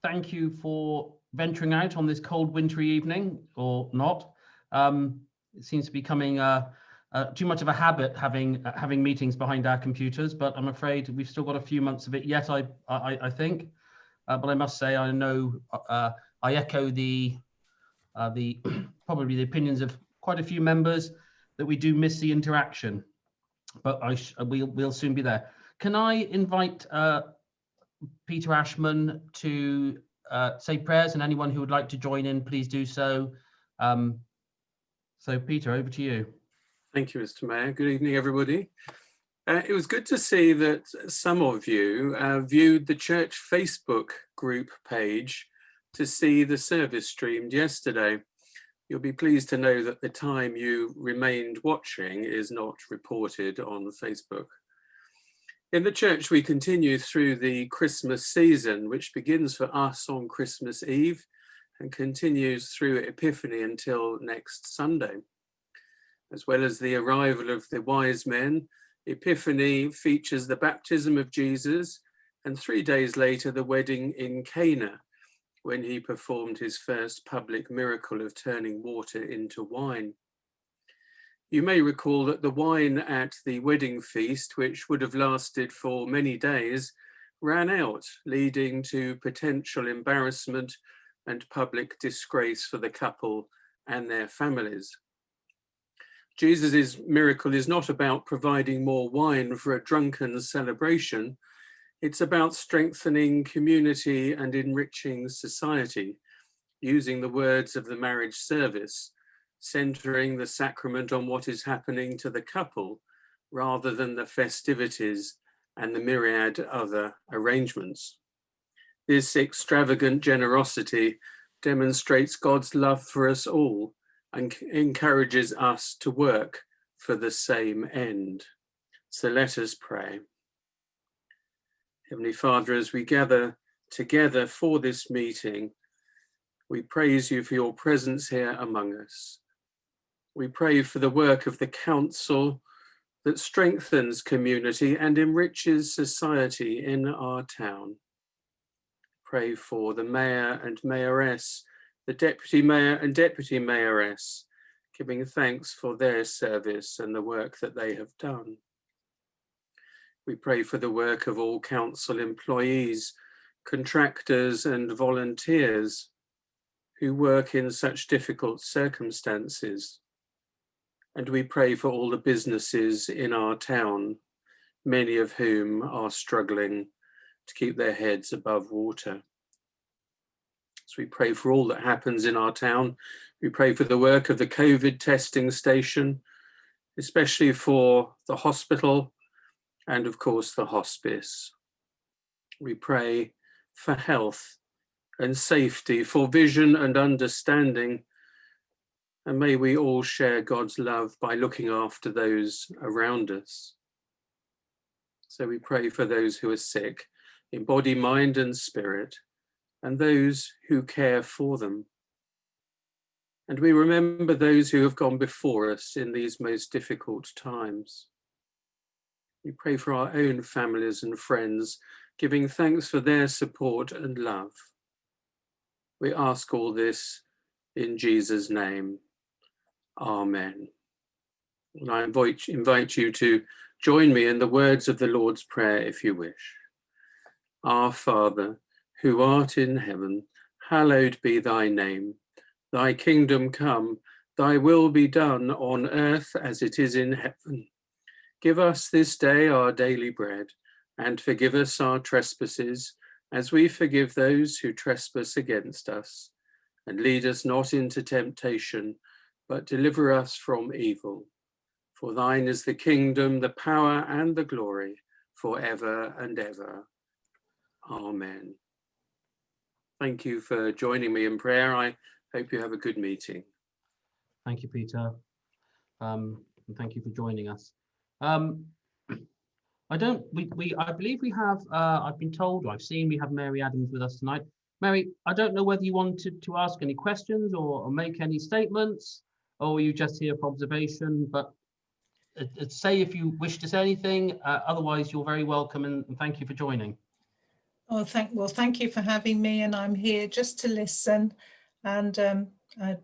thank you for venturing out on this cold wintry evening, or not. It seems to be becoming too much of a habit having meetings behind our computers, but I'm afraid we've still got a few months of it yet, I think. But I must say, I know I echo the probably the opinions of quite a few members that we do miss the interaction, but we'll soon be there. Can I invite Peter Ashman to say prayers, and anyone who would like to join in, please do so. So Peter, over to you. Thank you, Mr. Mayor. Good evening, everybody. It was good to see that some of you viewed the church Facebook group page to see the service streamed yesterday. You'll be pleased to know that the time you remained watching is not reported on Facebook. In the church, we continue through the Christmas season, which begins for us on Christmas Eve and continues through Epiphany until next Sunday. As well as the arrival of the wise men, Epiphany features the baptism of Jesus, and 3 days later, the wedding in Cana, when he performed his first public miracle of turning water into wine. You may recall that the wine at the wedding feast, which would have lasted for many days, ran out, leading to potential embarrassment and public disgrace for the couple and their families. Jesus' miracle is not about providing more wine for a drunken celebration. It's about strengthening community and enriching society, using the words of the marriage service, centering the sacrament on what is happening to the couple rather than the festivities and the myriad other arrangements. This extravagant generosity demonstrates God's love for us all and encourages us to work for the same end. So let us pray. Heavenly Father, as we gather together for this meeting, we praise you for your presence here among us. We pray for the work of the council that strengthens community and enriches society in our town. Pray for the mayor and mayoress, the deputy mayor and deputy mayoress, giving thanks for their service and the work that they have done. We pray for the work of all council employees, contractors and volunteers who work in such difficult circumstances. And we pray for all the businesses in our town, many of whom are struggling to keep their heads above water. So we pray for all that happens in our town. We pray for the work of the COVID testing station, especially for the hospital and of course the hospice. We pray for health and safety, for vision and understanding, and may we all share God's love by looking after those around us. So we pray for those who are sick in body, mind and spirit, and those who care for them. And we remember those who have gone before us in these most difficult times. We pray for our own families and friends, giving thanks for their support and love. We ask all this in Jesus' name. Amen. And I invite you to join me in the words of the Lord's Prayer if you wish. Our Father, who art in heaven, hallowed be thy name. Thy kingdom come, thy will be done on earth as it is in heaven. Give us this day our daily bread, and forgive us our trespasses, as we forgive those who trespass against us. And lead us not into temptation, but deliver us from evil. For thine is the kingdom, the power, and the glory, forever and ever. Amen. Thank you for joining me in prayer. I hope you have a good meeting. Thank you, Peter. And thank you for joining us. I believe we have, I've been told, or I've seen we have Mary Adams with us tonight. Mary, I don't know whether you wanted to ask any questions or make any statements, or were you just here for observation, but say if you wish to say anything, otherwise you're very welcome and thank you for joining. Oh, thank you for having me, and I'm here just to listen and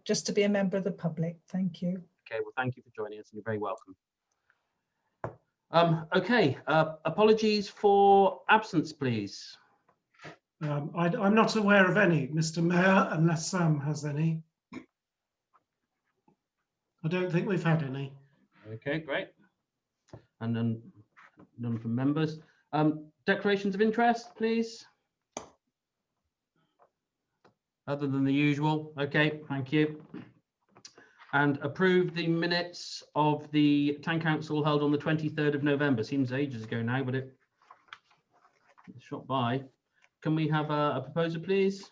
just to be a member of the public. Thank you. Okay, well, thank you for joining us, and you're very welcome. Okay, apologies for absence, please. I'm not aware of any, Mr. Mayor, unless Sam has any. I don't think we've had any. Okay, great. And then none from members. Declarations of interest, please. Other than the usual. Okay, thank you. And approve the minutes of the Town Council held on the 23rd of November. Seems ages ago now, but it shot by. Can we have a proposer, please?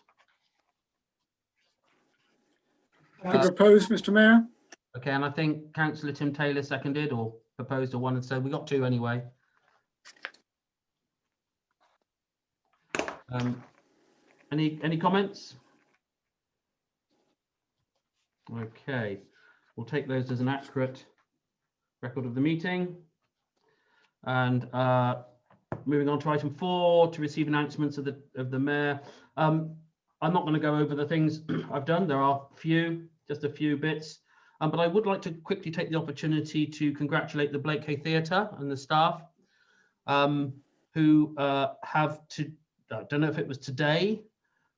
To propose, Mr. Mayor. Okay, and I think Councillor Tim Taylor seconded or proposed or one, and so we got two anyway. Any comments? Okay, we'll take those as an accurate record of the meeting. And moving on to item 4, to receive announcements of the mayor. I'm not going to go over the things I've done. There are just a few bits. But I would like to quickly take the opportunity to congratulate the Blake Hay Theatre and the staff who have I don't know if it was today,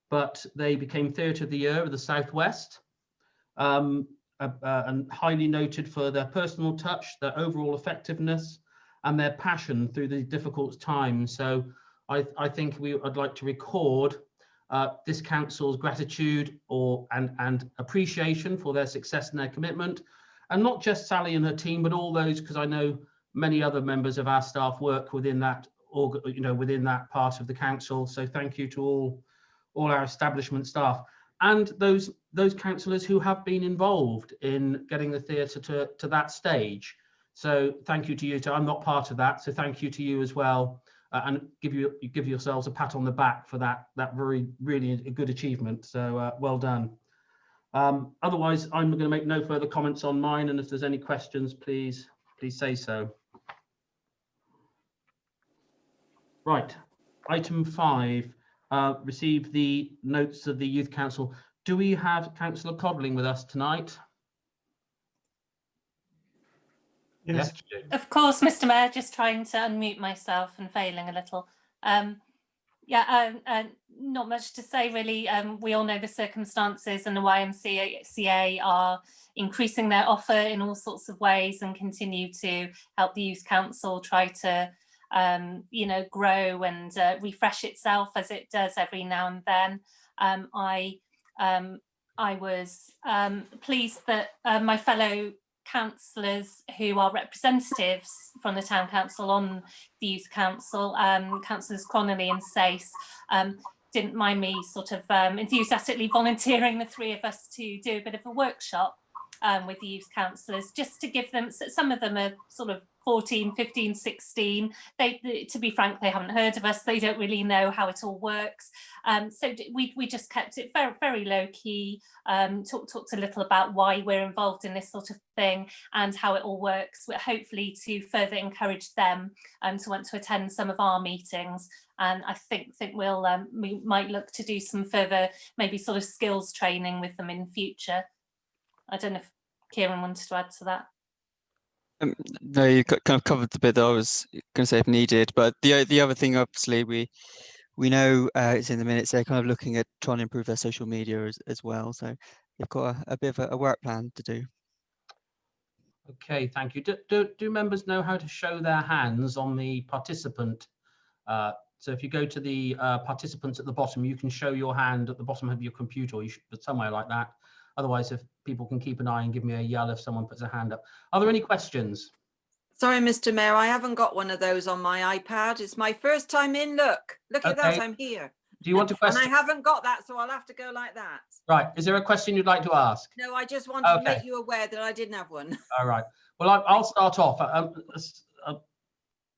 but they became Theatre of the Year of the Southwest, and highly noted for their personal touch, their overall effectiveness, and their passion through the difficult times. So I think I'd like to record this council's gratitude and appreciation for their success and their commitment, and not just Sally and her team, but all those, because I know many other members of our staff work within that, within that part of the council. So thank you to all our establishment staff and those councillors who have been involved in getting the theatre to that stage. So thank you to you. I'm not part of that, so thank you to you as well. And give yourselves a pat on the back for that really good achievement. So well done. Otherwise, I'm going to make no further comments on mine, and if there's any questions, please say so. Right, item 5, receive the notes of the Youth Council. Do we have Councillor Codling with us tonight? Yes. Of course, Mr. Mayor, just trying to unmute myself and failing a little. Not much to say really. We all know the circumstances, and the YMCA are increasing their offer in all sorts of ways and continue to help the Youth Council try to grow and refresh itself as it does every now and then. I was pleased that my fellow councillors who are representatives from the Town Council on the Youth Council, Councillors Connolly and Sace, didn't mind me sort of enthusiastically volunteering the three of us to do a bit of a workshop with the youth councillors, just to give them, some of them are sort of 14, 15, 16. To be frank, they haven't heard of us. They don't really know how it all works. So we just kept it very, very low key, talked a little about why we're involved in this sort of thing and how it all works, hopefully to further encourage them to want to attend some of our meetings. And I think we might look to do some further, maybe sort of skills training with them in future. I don't know if Kieran wanted to add to that. No, you kind of covered the bit that I was going to say if needed. But the other thing, obviously, we know it's in the minutes. They're kind of looking at trying to improve their social media as well. So they've got a bit of a work plan to do. Okay, thank you. Do members know how to show their hands on the participant? So if you go to the participants at the bottom, you can show your hand at the bottom of your computer, or you should put somewhere like that. Otherwise, if people can keep an eye and give me a yell if someone puts a hand up. Are there any questions? Sorry, Mr. Mayor, I haven't got one of those on my iPad. It's my first time in. Look at that, I'm here. Do you want to question? And I haven't got that, so I'll have to go like that. Right, is there a question you'd like to ask? No, I just wanted to make you aware that I didn't have one. All right, well, I'll start off.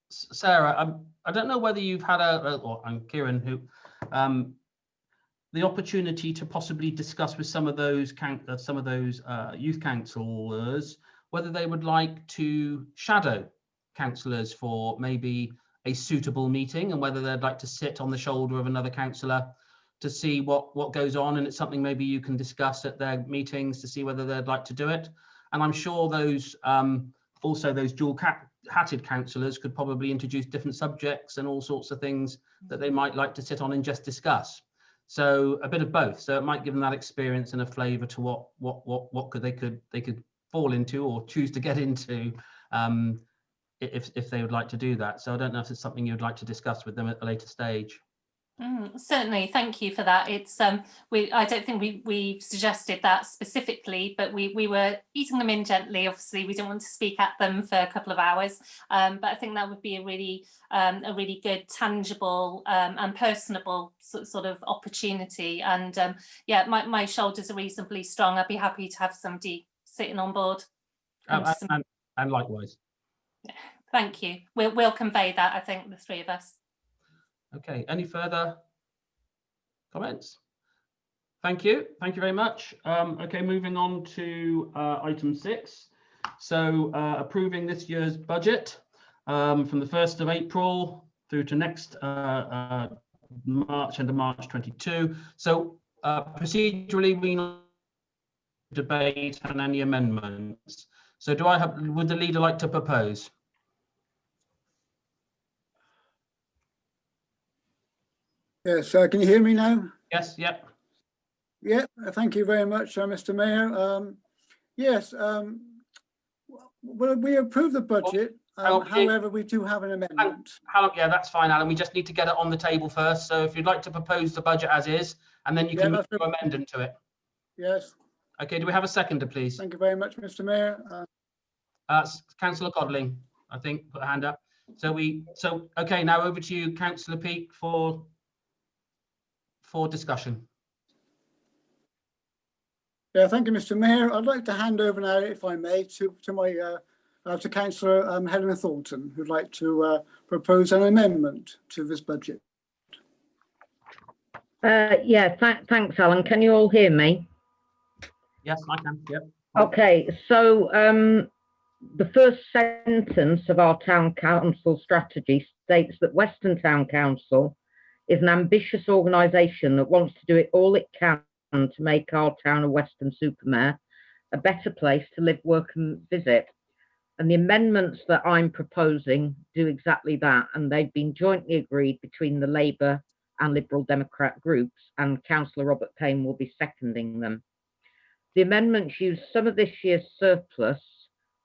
Sarah, I don't know whether you've had and Kieran, who, the opportunity to possibly discuss with some of those youth councillors whether they would like to shadow councillors for maybe a suitable meeting and whether they'd like to sit on the shoulder of another councillor to see what goes on, and it's something maybe you can discuss at their meetings to see whether they'd like to do it. And I'm sure those also those dual-hatted councillors could probably introduce different subjects and all sorts of things that they might like to sit on and just discuss. So a bit of both. So it might give them that experience and a flavour to what they could fall into or choose to get into if they would like to do that. So I don't know if it's something you'd like to discuss with them at a later stage. Certainly, thank you for that. It's I don't think we've suggested that specifically, but we were easing them in gently. Obviously, we didn't want to speak at them for a couple of hours, but I think that would be a really good, tangible and personable sort of opportunity. And yeah, my shoulders are reasonably strong. I'd be happy to have somebody sitting on board. And likewise. Thank you. We'll convey that, I think, the three of us. Okay, any further comments? Thank you very much. Okay, moving on to item 6. So approving this year's budget from the 1st of April through to next March, end of March 22. So procedurally, we debate and any amendments. So would the leader like to propose? Yes, can you hear me now? Yes, yep. Yeah, thank you very much, Mr. Mayor. Yes, well, we approve the budget. However, we do have an amendment. Yeah, that's fine, Alan. We just need to get it on the table first. So if you'd like to propose the budget as is, and then you can make your amendment to it. Yes. Okay, do we have a seconder, please? Thank you very much, Mr. Mayor. Councillor Codling, I think, put a hand up. So okay, now over to you, Councillor Peake, for discussion. Yeah, thank you, Mr. Mayor. I'd like to hand over now, if I may, to Councillor Helena Thornton, who'd like to propose an amendment to this budget. Yeah, thanks, Alan. Can you all hear me? Yes, I can. Yep. Okay, so the first sentence of our town council strategy states that Weston Town Council is an ambitious organisation that wants to do it all it can to make our town of Weston-super-Mare a better place to live, work and visit. And the amendments that I'm proposing do exactly that, and they've been jointly agreed between the Labour and Liberal Democrat groups, and Councillor Robert Payne will be seconding them. The amendments use some of this year's surplus,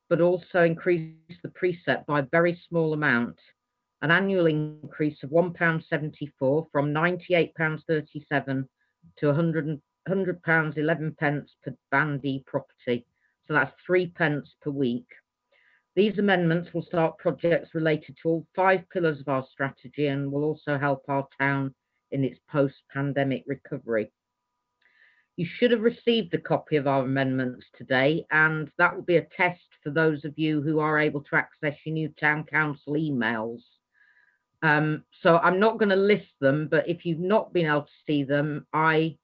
but also increase the precept by a very small amount, an annual increase of £1.74 from £98.37 to £100.11 per bandy property. So that's 3 pence per week. These amendments will start projects related to all 5 pillars of our strategy and will also help our town in its post-pandemic recovery. You should have received a copy of our amendments today, and that will be a test for those of you who are able to access your new town council emails. So I'm not going to list them, but if you've not been able to see them, I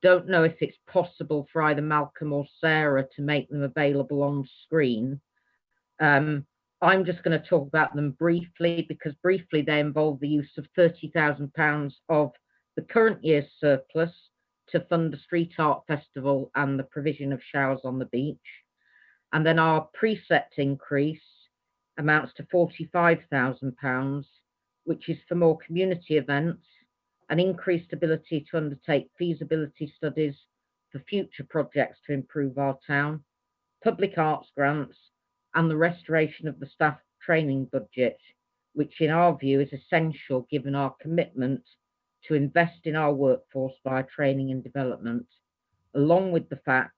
don't know if it's possible for either Malcolm or Sarah to make them available on screen. I'm just going to talk about them briefly, because briefly they involve the use of £30,000 of the current year's surplus to fund the street art festival and the provision of showers on the beach. And then our precept increase amounts to £45,000, which is for more community events, an increased ability to undertake feasibility studies for future projects to improve our town, public arts grants, and the restoration of the staff training budget, which in our view is essential given our commitment to invest in our workforce via training and development, along with the fact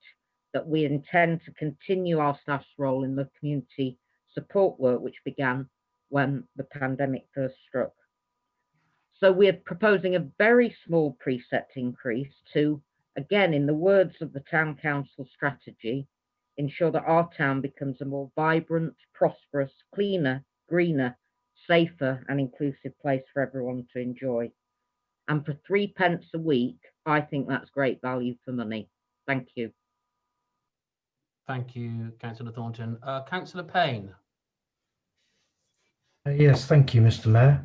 that we intend to continue our staff's role in the community support work which began when the pandemic first struck. So we're proposing a very small precept increase to, again, in the words of the town council strategy, ensure that our town becomes a more vibrant, prosperous, cleaner, greener, safer and inclusive place for everyone to enjoy. And for 3 pence a week, I think that's great value for money. Thank you. Thank you, Councillor Thornton. Councillor Payne. Yes, thank you, Mr. Mayor.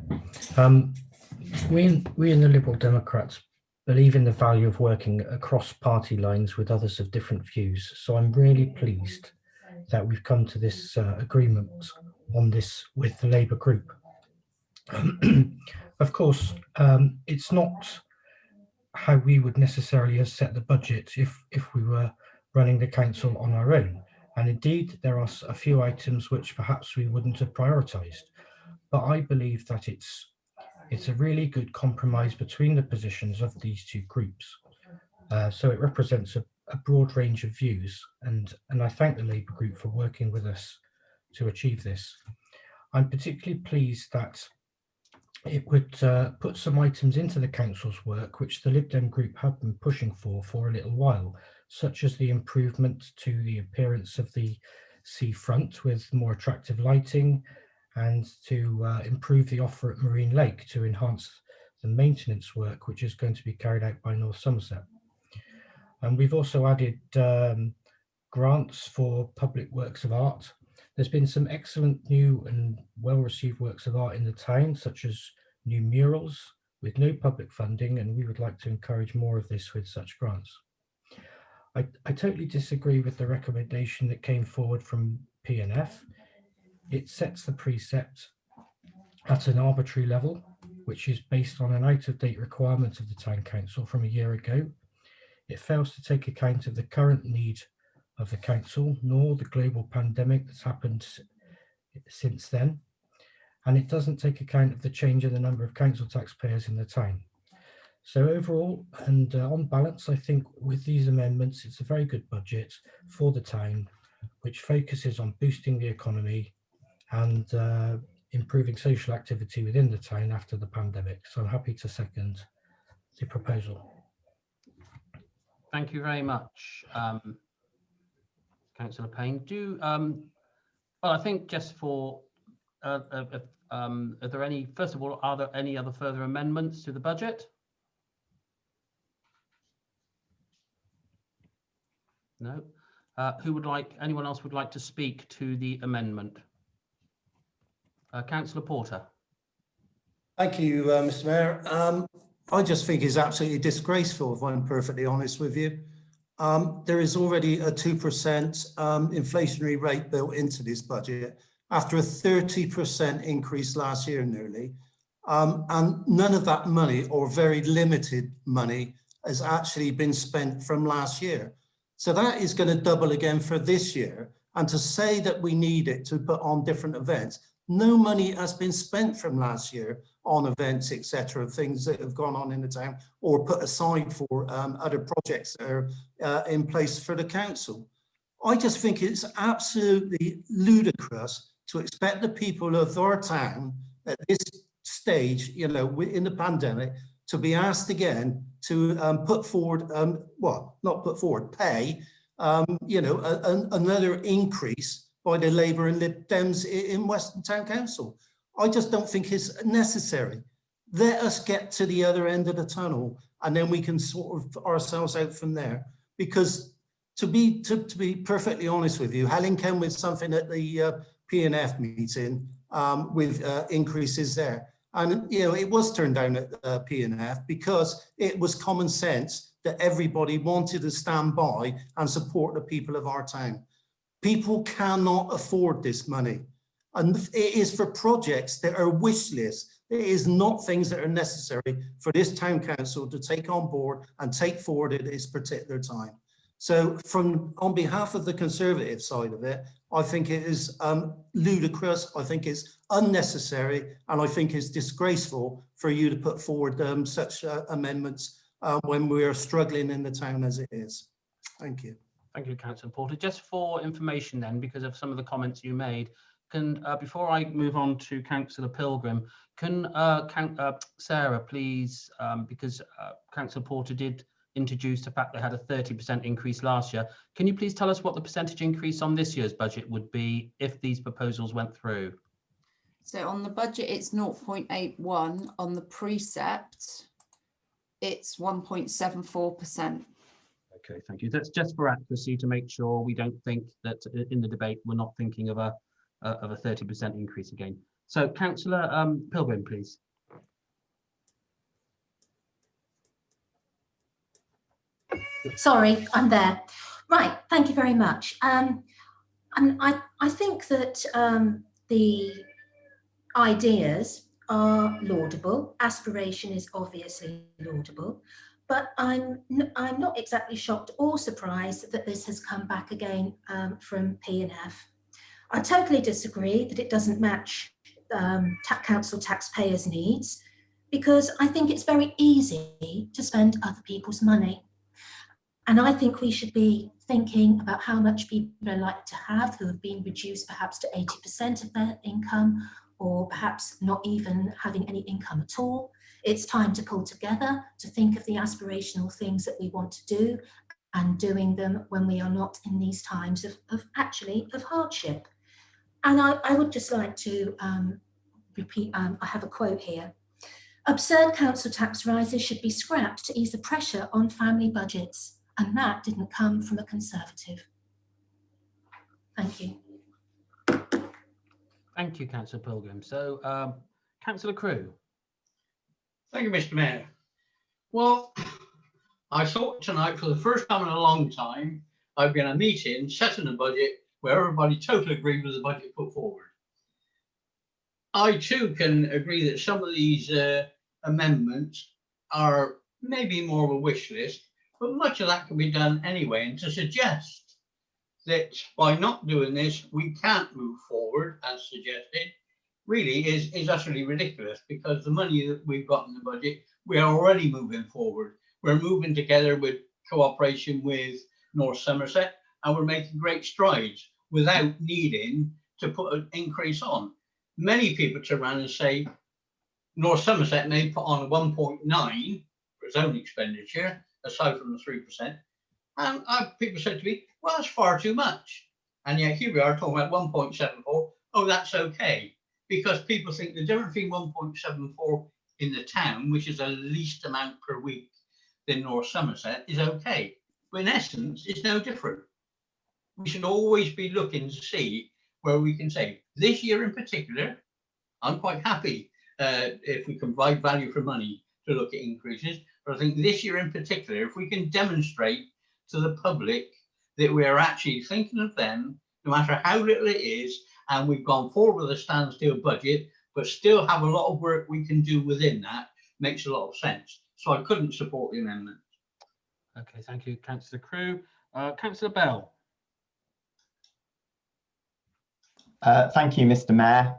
We in the Liberal Democrats believe in the value of working across party lines with others of different views. So I'm really pleased that we've come to this agreement on this with the Labour group. Of course, it's not how we would necessarily have set the budget if we were running the council on our own. And indeed, there are a few items which perhaps we wouldn't have prioritised. But I believe that it's a really good compromise between the positions of these two groups. So it represents a broad range of views, and I thank the Labour group for working with us to achieve this. I'm particularly pleased that it would put some items into the council's work which the Lib Dem group have been pushing for a little while, such as the improvement to the appearance of the seafront with more attractive lighting, and to improve the offer at Marine Lake to enhance the maintenance work which is going to be carried out by North Somerset. And we've also added grants for public works of art. There's been some excellent new and well-received works of art in the town, such as new murals with no public funding, and we would like to encourage more of this with such grants. I totally disagree with the recommendation that came forward from P&F. It sets the precept at an arbitrary level, which is based on an out-of-date requirement of the Town Council from a year ago. It fails to take account of the current need of the council, nor the global pandemic that's happened since then. And it doesn't take account of the change in the number of council taxpayers in the town. So overall, and on balance, I think with these amendments, it's a very good budget for the town, which focuses on boosting the economy and improving social activity within the town after the pandemic. So I'm happy to second the proposal. Thank you very much, Councillor Payne. Well, I think just for, are there any, first of all, are there any other further amendments to the budget? No. Anyone else would like to speak to the amendment? Councillor Porter. Thank you, Mr. Mayor. I just think it's absolutely disgraceful, if I'm perfectly honest with you. There is already a 2% inflationary rate built into this budget after a 30% increase last year nearly. And none of that money, or very limited money, has actually been spent from last year. So that is going to double again for this year. And to say that we need it to put on different events, no money has been spent from last year on events, etc., things that have gone on in the town or put aside for other projects that are in place for the council. I just think it's absolutely ludicrous to expect the people of our town at this stage, you know, in the pandemic, to be asked again to put forward, well, not put forward, pay, you know, another increase by the Labour and Lib Dems in Weston Town Council. I just don't think it's necessary. Let us get to the other end of the tunnel and then we can sort of ourselves out from there. Because to be perfectly honest with you, Helen came with something at the P&F meeting with increases there. And, you know, it was turned down at P&F because it was common sense that everybody wanted to stand by and support the people of our town. People cannot afford this money. And it is for projects that are wish lists. It is not things that are necessary for this town council to take on board and take forward at this particular time. So on behalf of the Conservative side of it, I think it is ludicrous, I think it's unnecessary, and I think it's disgraceful for you to put forward such amendments when we are struggling in the town as it is. Thank you. Thank you, Councillor Porter. Just for information then, because of some of the comments you made, can before I move on to Councillor Pilgrim, can Sarah please, because Councillor Porter did introduce the fact they had a 30% increase last year. Can you please tell us what the percentage increase on this year's budget would be if these proposals went through? So on the budget, it's 0.81. On the precept, it's 1.74%. Okay, thank you. That's just for accuracy to make sure we don't think that in the debate we're not thinking of a 30% increase again. So Councillor Pilgrim, please. Sorry, I'm there. Right, thank you very much. And I think that the ideas are laudable. Aspiration is obviously laudable, but I'm not exactly shocked or surprised that this has come back again from P&F. I totally disagree that it doesn't match council taxpayers' needs, because I think it's very easy to spend other people's money. And I think we should be thinking about how much people are likely to have who have been reduced perhaps to 80% of their income, or perhaps not even having any income at all. It's time to pull together to think of the aspirational things that we want to do, and doing them when we are not in these times of hardship. And I would just like to repeat, I have a quote here. Absurd council tax rises should be scrapped to ease the pressure on family budgets. And that didn't come from a Conservative. Thank you. Thank you, Councillor Pilgrim. So, Councillor Crew. Thank you, Mr. Mayor. Well, I thought tonight, for the first time in a long time, I've been at a meeting setting a budget where everybody totally agreed with the budget put forward. I too can agree that some of these amendments are maybe more of a wish list, but much of that can be done anyway. And to suggest that by not doing this, we can't move forward as suggested, really is utterly ridiculous, because the money that we've got in the budget, we're already moving forward. We're moving together with cooperation with North Somerset, and we're making great strides without needing to put an increase on. Many people turn around and say North Somerset may put on a 1.9 for its own expenditure, aside from the 3%. And people said to me, well, that's far too much. And yet here we are talking about 1.74. Oh, that's okay. Because people think the difference between 1.74 in the town, which is the least amount per week than North Somerset, is okay. But in essence, it's no different. We should always be looking to see where we can say, this year in particular, I'm quite happy if we can provide value for money to look at increases. But I think this year in particular, if we can demonstrate to the public that we are actually thinking of them, no matter how little it is, and we've gone forward with a standstill budget, but still have a lot of work we can do within that, makes a lot of sense. So I couldn't support the amendment. Okay, thank you, Councillor Crew. Councillor Bell. Thank you, Mr. Mayor.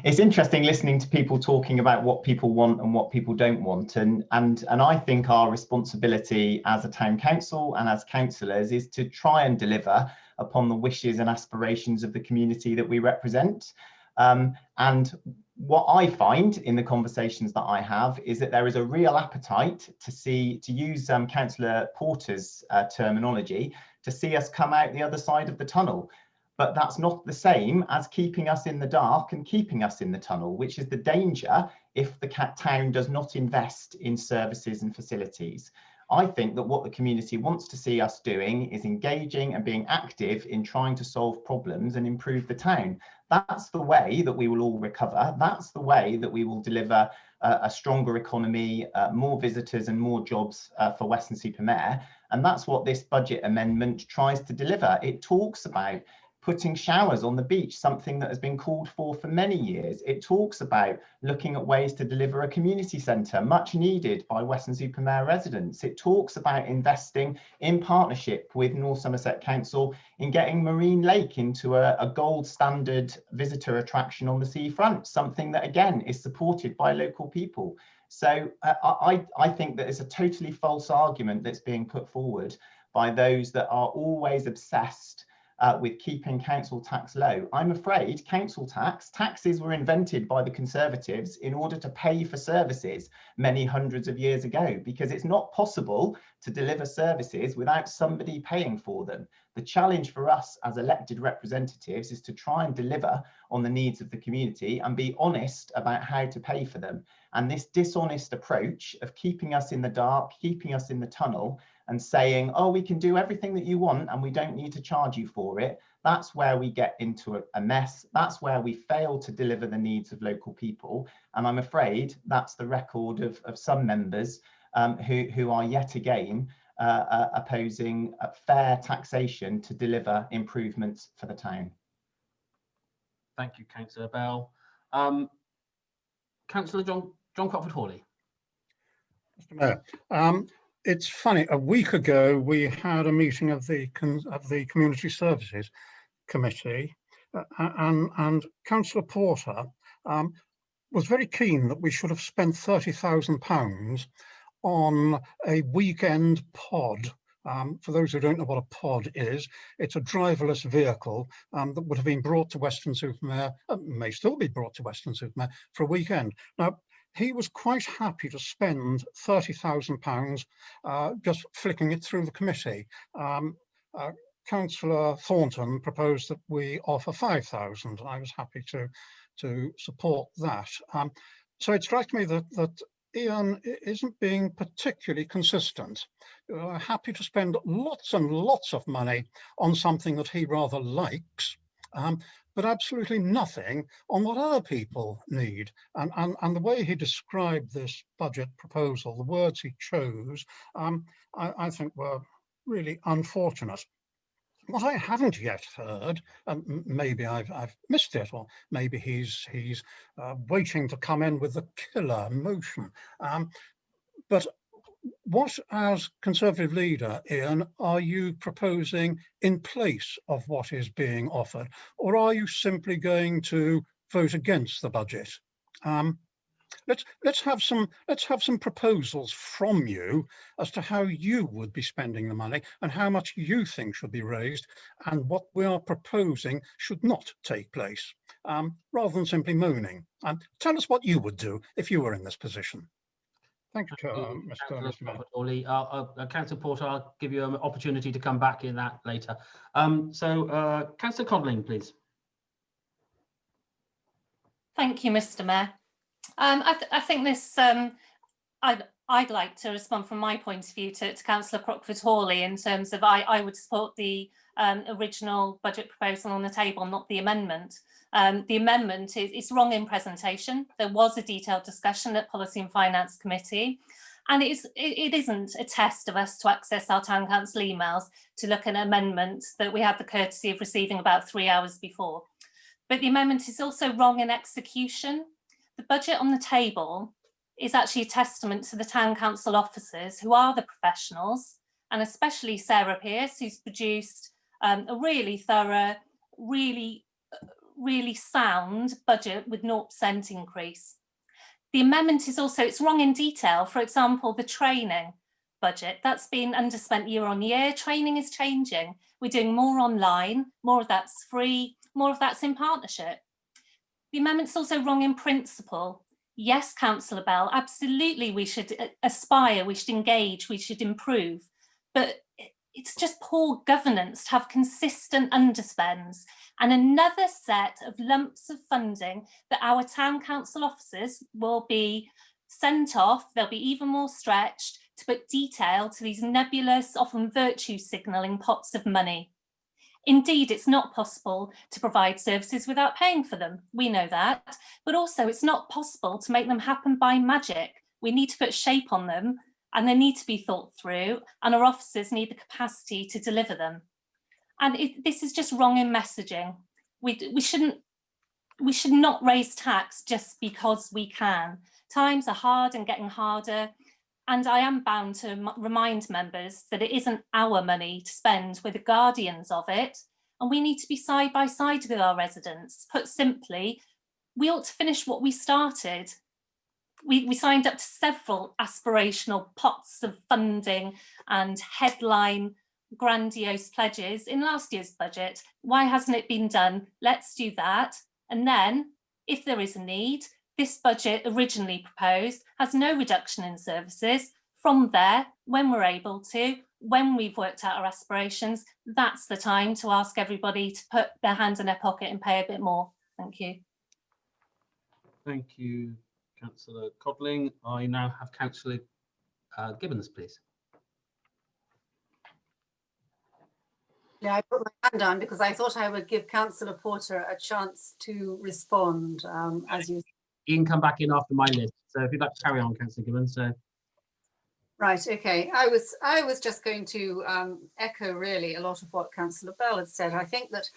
It's interesting listening to people talking about what people want and what people don't want, and I think our responsibility as a town council and as councillors is to try and deliver upon the wishes and aspirations of the community that we represent. And what I find in the conversations that I have is that there is a real appetite to use Councillor Porter's terminology, to see us come out the other side of the tunnel. But that's not the same as keeping us in the dark and keeping us in the tunnel, which is the danger if the town does not invest in services and facilities. I think that what the community wants to see us doing is engaging and being active in trying to solve problems and improve the town. That's the way that we will all recover. That's the way that we will deliver a stronger economy, more visitors and more jobs for Weston-super-Mare. And that's what this budget amendment tries to deliver. It talks about putting showers on the beach, something that has been called for many years. It talks about looking at ways to deliver a community centre, much needed by Weston-super-Mare residents. It talks about investing in partnership with North Somerset Council in getting Marine Lake into a gold standard visitor attraction on the seafront, something that again is supported by local people. So I think that it's a totally false argument that's being put forward by those that are always obsessed with keeping council tax low. I'm afraid council taxes were invented by the Conservatives in order to pay for services many hundreds of years ago, because it's not possible to deliver services without somebody paying for them. The challenge for us as elected representatives is to try and deliver on the needs of the community and be honest about how to pay for them. And this dishonest approach of keeping us in the dark, keeping us in the tunnel and saying, oh, we can do everything that you want and we don't need to charge you for it, that's where we get into a mess. That's where we fail to deliver the needs of local people. And I'm afraid that's the record of some members who are yet again opposing fair taxation to deliver improvements for the town. Thank you, Councillor Bell. Councillor John Crockford-Hawley. Mr. Mayor, it's funny. A week ago, we had a meeting of the Community Services Committee, and Councillor Porter was very keen that we should have spent £30,000 on a weekend pod. For those who don't know what a pod is, it's a driverless vehicle that would have been brought to Weston-super-Mare, may still be brought to Weston-super-Mare for a weekend. Now, he was quite happy to spend £30,000 just flicking it through the committee. Councillor Thornton proposed that we offer £5,000. I was happy to support that. So it strikes me that Ian isn't being particularly consistent. Happy to spend lots and lots of money on something that he rather likes, but absolutely nothing on what other people need. And the way he described this budget proposal, the words he chose, I think were really unfortunate. What I haven't yet heard, and maybe I've missed it, or maybe he's waiting to come in with the killer motion. But what, as Conservative leader, Ian, are you proposing in place of what is being offered, or are you simply going to vote against the budget? Let's have some proposals from you as to how you would be spending the money and how much you think should be raised and what we are proposing should not take place, rather than simply moaning. Tell us what you would do if you were in this position. Thank you, Mr. Mayor. Councillor Porter, I'll give you an opportunity to come back in that later. Councillor Codling, please. Thank you, Mr. Mayor. I think this, I'd like to respond from my point of view to Councillor Crockford-Hawley in terms of I would support the original budget proposal on the table, not the amendment. The amendment is wrong in presentation. There was a detailed discussion at Policy and Finance Committee, and it isn't a test of us to access our town council emails to look at an amendment that we had the courtesy of receiving about 3 hours before. But the amendment is also wrong in execution. The budget on the table is actually a testament to the town council officers who are the professionals, and especially Sarah Pearce, who's produced a really thorough, really sound budget with 0% increase. The amendment is also, it's wrong in detail. For example, the training budget, that's been underspent year on year. Training is changing. We're doing more online, more of that's free, more of that's in partnership. The amendment's also wrong in principle. Yes, Councillor Bell, absolutely we should aspire, we should engage, we should improve, but it's just poor governance to have consistent underspends and another set of lumps of funding that our town council officers will be sent off, they'll be even more stretched to put detail to these nebulous, often virtue signalling pots of money. Indeed, it's not possible to provide services without paying for them. We know that, but also it's not possible to make them happen by magic. We need to put shape on them and they need to be thought through and our officers need the capacity to deliver them. And this is just wrong in messaging. We should not raise tax just because we can. Times are hard and getting harder. And I am bound to remind members that it isn't our money to spend, we're the guardians of it. And we need to be side by side with our residents. Put simply, we ought to finish what we started. We signed up to several aspirational pots of funding and headline grandiose pledges in last year's budget. Why hasn't it been done? Let's do that. And then, if there is a need, this budget originally proposed has no reduction in services. From there, when we're able to, when we've worked out our aspirations, that's the time to ask everybody to put their hands in their pocket and pay a bit more. Thank you. Thank you, Councillor Codling. I now have Councillor Gibbons, please. Yeah, I put my hand down because I thought I would give Councillor Porter a chance to respond. As you can come back in after my list. So if you'd like to carry on, Councillor Gibbons. So. Right, okay. I was just going to echo really a lot of what Councillor Bell had said. I think that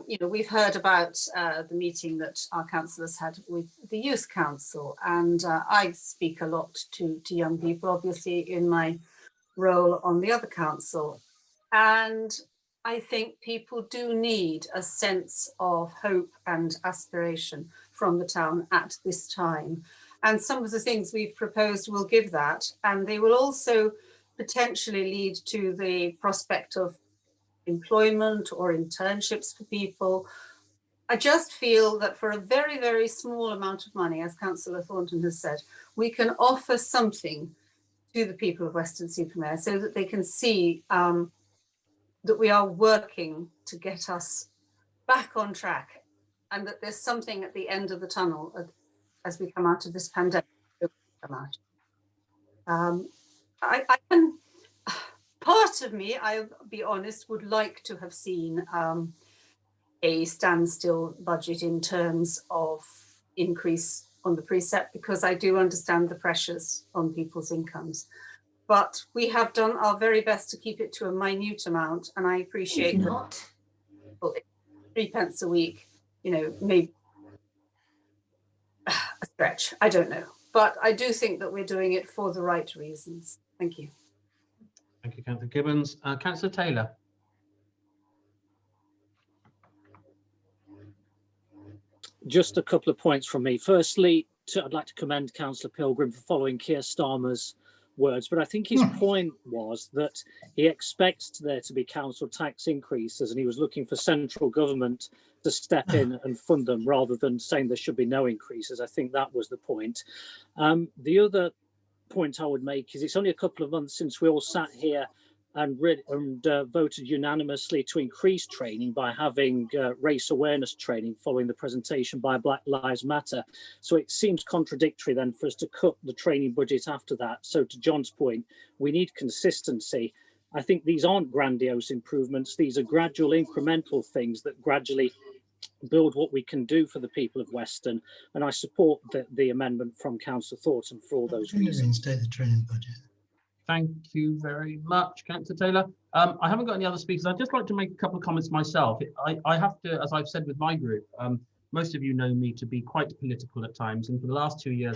you know, we've heard about the meeting that our councillors had with the Youth Council, and I speak a lot to young people, obviously in my role on the other council. And I think people do need a sense of hope and aspiration from the town at this time. And some of the things we've proposed will give that. And they will also potentially lead to the prospect of employment or internships for people. I just feel that for a very, very small amount of money, as Councillor Thornton has said, we can offer something to the people of Weston-super-Mare so that they can see that we are working to get us back on track and that there's something at the end of the tunnel as we come out of this pandemic. I can, part of me, I'll be honest, would like to have seen a standstill budget in terms of increase on the precept, because I do understand the pressures on people's incomes. But we have done our very best to keep it to a minute amount, and I appreciate that 3 pence a week, you know, maybe a stretch, I don't know. But I do think that we're doing it for the right reasons. Thank you. Thank you, Councillor Gibbons. Councillor Taylor. Just a couple of points from me. Firstly, I'd like to commend Councillor Pilgrim for following Keir Starmer's words, but I think his point was that he expects there to be council tax increases and he was looking for central government to step in and fund them rather than saying there should be no increases. I think that was the point. The other point I would make is it's only a couple of months since we all sat here and voted unanimously to increase training by having race awareness training following the presentation by Black Lives Matter. So it seems contradictory then for us to cut the training budget after that. So to John's point, we need consistency. I think these aren't grandiose improvements. These are gradual incremental things that gradually build what we can do for the people of Weston. And I support the amendment from Councillor Thornton for all those reasons. Reinstate the training budget. Thank you very much, Councillor Taylor. I haven't got any other speakers. I'd just like to make a couple of comments myself. I have to, as I've said with my group, most of you know me to be quite political at times, and for the last 2 years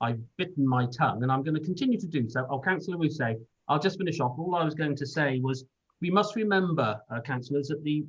I've bitten my tongue, and I'm going to continue to do so. Councillor Rousset, I'll just finish off. All I was going to say was we must remember, councillors, that the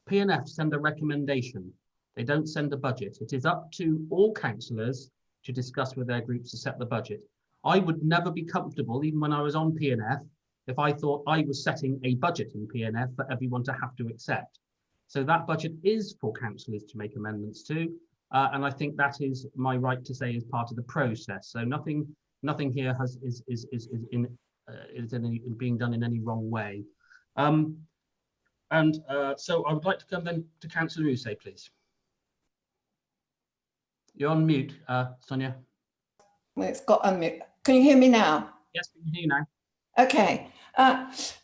P&F send a recommendation. They don't send a budget. It is up to all councillors to discuss with their groups to set the budget. I would never be comfortable, even when I was on P&F, if I thought I was setting a budget in P&F for everyone to have to accept. So that budget is for councillors to make amendments to, and I think that is my right to say is part of the process. So nothing here is being done in any wrong way. So I would like to come then to Councillor Rousset, please. You're on mute, Sonia. Well, it's got unmute. Can you hear me now? Yes, we can hear you now. Okay.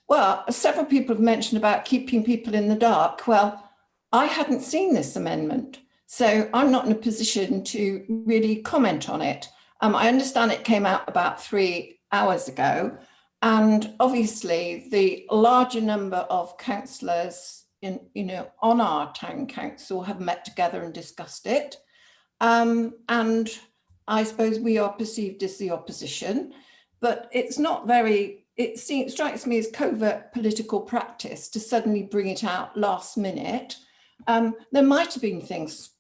Well, several people have mentioned about keeping people in the dark. Well, I hadn't seen this amendment, so I'm not in a position to really comment on it. I understand it came out about 3 hours ago, and obviously the larger number of councillors on our town council have met together and discussed it. And I suppose we are perceived as the opposition, but it's not very, it strikes me as covert political practice to suddenly bring it out last minute. There might have been things,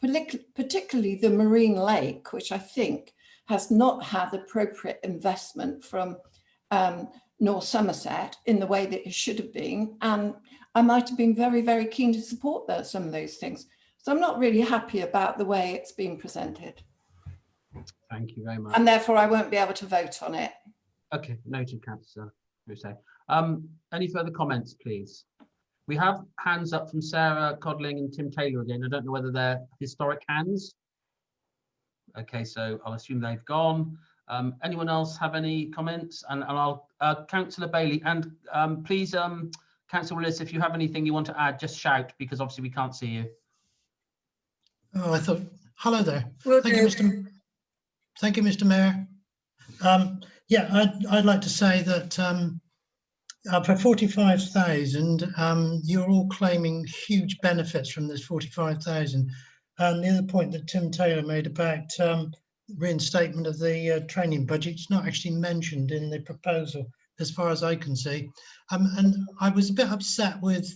particularly the Marine Lake, which I think has not had appropriate investment from North Somerset in the way that it should have been. And I might have been very, very keen to support some of those things. So I'm not really happy about the way it's been presented. Thank you very much. And therefore I won't be able to vote on it. Okay, noted, Councillor Rousset. Any further comments, please? We have hands up from Sarah Codling and Tim Taylor again. I don't know whether they're historic hands. Okay, so I'll assume they've gone. Anyone else have any comments? And I'll, Councillor Bailey, and please, Councillor Willis, if you have anything you want to add, just shout, because obviously we can't see you. Oh, I thought, hello there. Will Thank do. you, Mr. Mayor. Yeah, I'd like to say that for 45,000, you're all claiming huge benefits from this 45,000. And the other point that Tim Taylor made about reinstatement of the training budget, it's not actually mentioned in the proposal, as far as I can see. And I was a bit upset with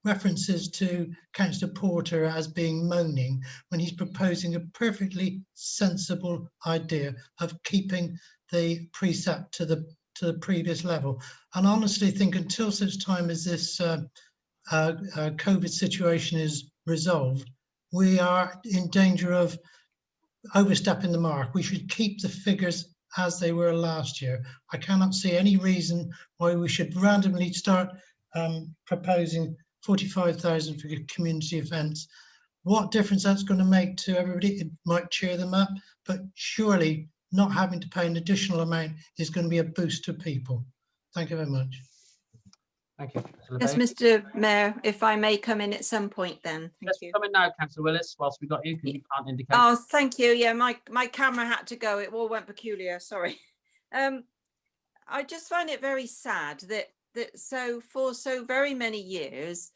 references to Councillor Porter as being moaning when he's proposing a perfectly sensible idea of keeping the precept to the previous level. And I honestly think until such time as this COVID situation is resolved, we are in danger of overstepping the mark. We should keep the figures as they were last year. I cannot see any reason why we should randomly start proposing 45,000 for community events. What difference that's going to make to everybody? It might cheer them up, but surely not having to pay an additional amount is going to be a boost to people. Thank you very much. Thank you. Yes, Mr. Mayor, if I may come in at some point then. Thank you. Come in now, Councillor Willis, whilst we got you, because you can't indicate. Oh, thank you. Yeah, my camera had to go. It all went peculiar. Sorry. I just find it very sad that for so very many years,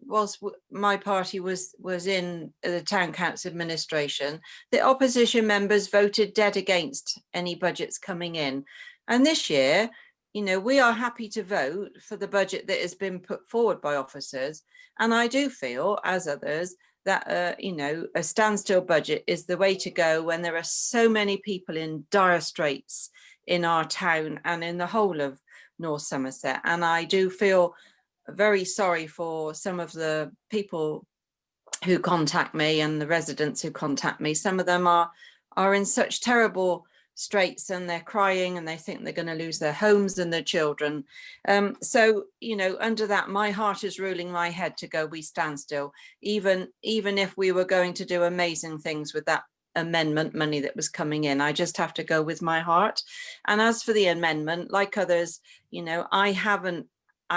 whilst my party was in the town council administration, the opposition members voted dead against any budgets coming in. And this year, you know, we are happy to vote for the budget that has been put forward by officers. And I do feel, as others, that, you know, a standstill budget is the way to go when there are so many people in dire straits in our town and in the whole of North Somerset. And I do feel very sorry for some of the people who contact me and the residents who contact me. Some of them are in such terrible straits and they're crying and they think they're going to lose their homes and their children. So, you know, under that, my heart is ruling my head to go, we stand still, even if we were going to do amazing things with that amendment money that was coming in. I just have to go with my heart. And as for the amendment, like others, you know, I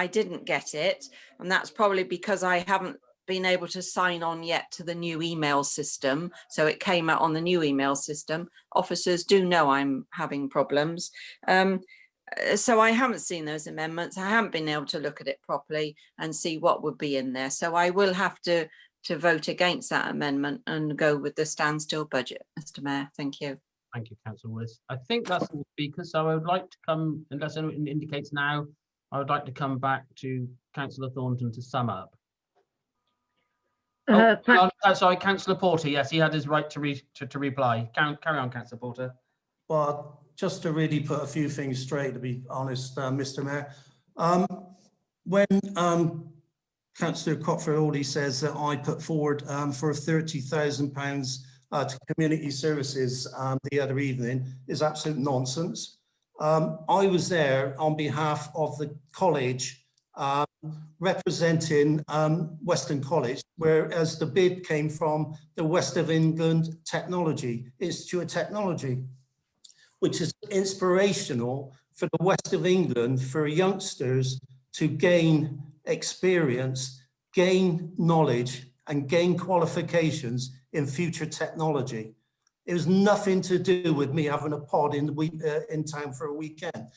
didn't get it. And that's probably because I haven't been able to sign on yet to the new email system. So it came out on the new email system. Officers do know I'm having problems. So I haven't seen those amendments. I haven't been able to look at it properly and see what would be in there. So I will have to vote against that amendment and go with the standstill budget, Mr. Mayor. Thank you. Thank you, Councillor Willis. I think that's all speakers. So I would like to come, unless anyone indicates now, I would like to come back to Councillor Thornton to sum up. Sorry, Councillor Porter. Yes, he had his right to reply. Carry on, Councillor Porter. Well, just to really put a few things straight, to be honest, Mr. Mayor, when Councillor Cotford already says that I put forward for £30,000 to community services the other evening is absolute nonsense. I was there on behalf of the college representing Weston College, whereas the bid came from the West of England Institute of Technology, which is inspirational for the West of England, for youngsters to gain experience, gain knowledge, and gain qualifications in future technology. It was nothing to do with me having a pod in town for a weekend.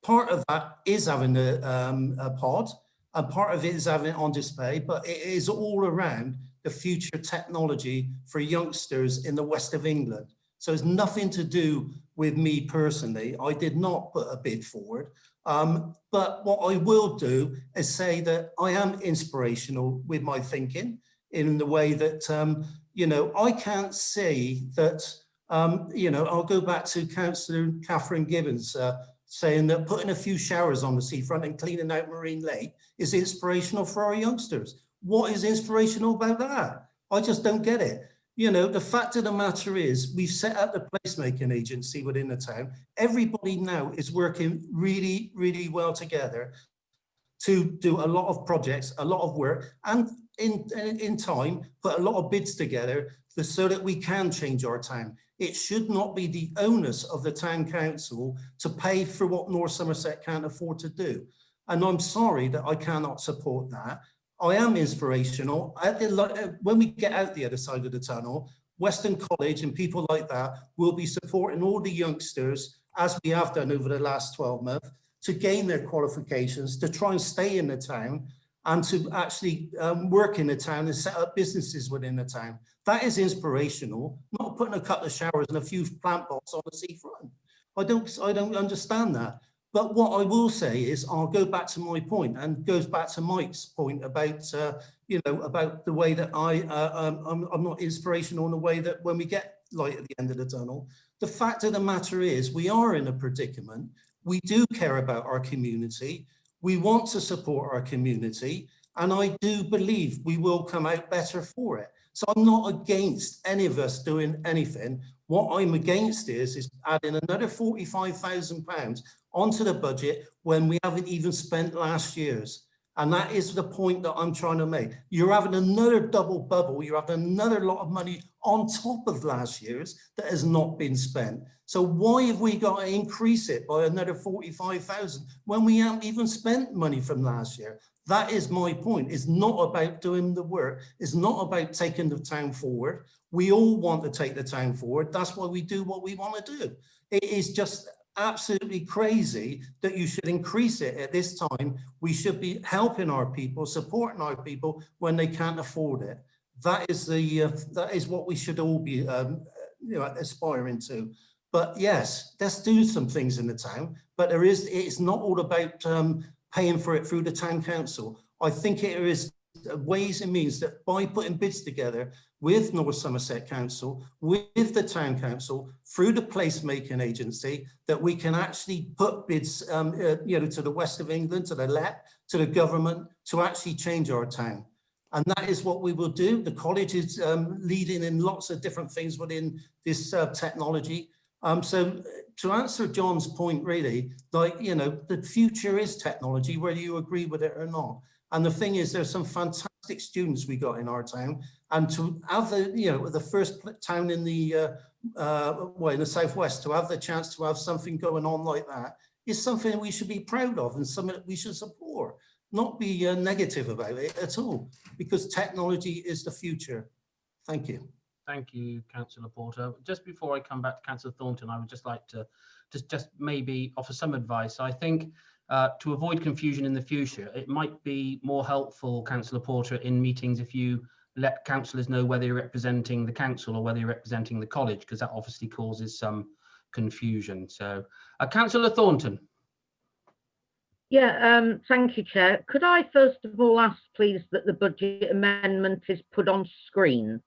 Part of that is having a pod, and part of it is having it on display, but it is all around the future technology for youngsters in the West of England. So it's nothing to do with me personally. I did not put a bid forward. But what I will do is say that I am inspirational with my thinking in the way that, you know, I can't see that, you know, I'll go back to Councillor Catherine Gibbons saying that putting a few showers on the seafront and cleaning out Marine Lake is inspirational for our youngsters. What is inspirational about that? I just don't get it. You know, the fact of the matter is we've set up the placemaking agency within the town. Everybody now is working really, really well together to do a lot of projects, a lot of work, and in time, put a lot of bids together so that we can change our town. It should not be the onus of the town council to pay for what North Somerset can't afford to do. And I'm sorry that I cannot support that. I am inspirational. When we get out the other side of the tunnel, Weston College and people like that will be supporting all the youngsters, as we have done over the last 12 months, to gain their qualifications, to try and stay in the town, and to actually work in the town and set up businesses within the town. That is inspirational, not putting a couple of showers and a few plant pots on the seafront. I don't understand that. But what I will say is, I'll go back to my point, and goes back to Mike's point about, about the way that I'm not inspirational in the way that when we get light at the end of the tunnel. The fact of the matter is, we are in a predicament. We do care about our community. We want to support our community. And I do believe we will come out better for it. So I'm not against any of us doing anything. What I'm against is adding another £45,000 onto the budget when we haven't even spent last year's. And that is the point that I'm trying to make. You're having another double bubble. You're having another lot of money on top of last year's that has not been spent. So why have we got to increase it by another 45,000 when we haven't even spent money from last year? That is my point. It's not about doing the work. It's not about taking the town forward. We all want to take the town forward. That's why we do what we want to do. It is just absolutely crazy that you should increase it at this time. We should be helping our people, supporting our people when they can't afford it. That is what we should all be aspiring to. But yes, let's do some things in the town. But it's not all about paying for it through the town council. I think there is ways and means that by putting bids together with North Somerset Council, with the town council, through the placemaking agency, that we can actually put bids to the west of England, to the LEP, to the government, to actually change our town. And that is what we will do. The college is leading in lots of different things within this technology. So to answer John's point, really, the future is technology, whether you agree with it or not. And the thing is, there's some fantastic students we got in our town, and to have the first town in the in the southwest to have the chance to have something going on like that is something we should be proud of and something that we should support, not be negative about it at all, because technology is the future. Thank you. Thank you, Councillor Porter. Just before I come back to Councillor Thornton, I would just like to just maybe offer some advice. I think to avoid confusion in the future, it might be more helpful, Councillor Porter, in meetings if you let councillors know whether you're representing the council or whether you're representing the college, because that obviously causes some confusion. So, Councillor Thornton. Yeah, thank you, Chair. Could I first of all ask, please, that the budget amendment is put on screen?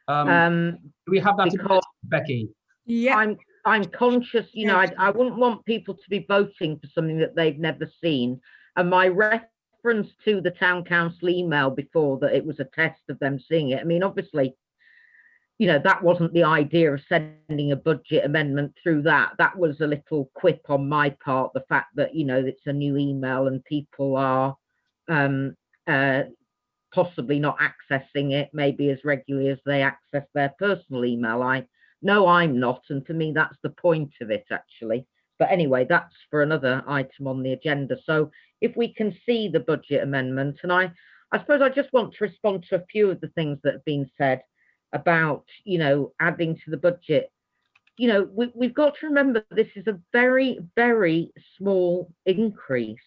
Do we have that, because, Becky? Yeah, I'm conscious. I wouldn't want people to be voting for something that they've never seen. And my reference to the town council email before, that it was a test of them seeing it. I mean, obviously, that wasn't the idea of sending a budget amendment through that. That was a little quip on my part. The fact that it's a new email and people are possibly not accessing it maybe as regularly as they access their personal email. I know I'm not, and for me that's the point of it, actually. But anyway, that's for another item on the agenda. So if we can see the budget amendment, and I suppose I just want to respond to a few of the things that have been said about adding to the budget. We've got to remember this is a very, very small increase.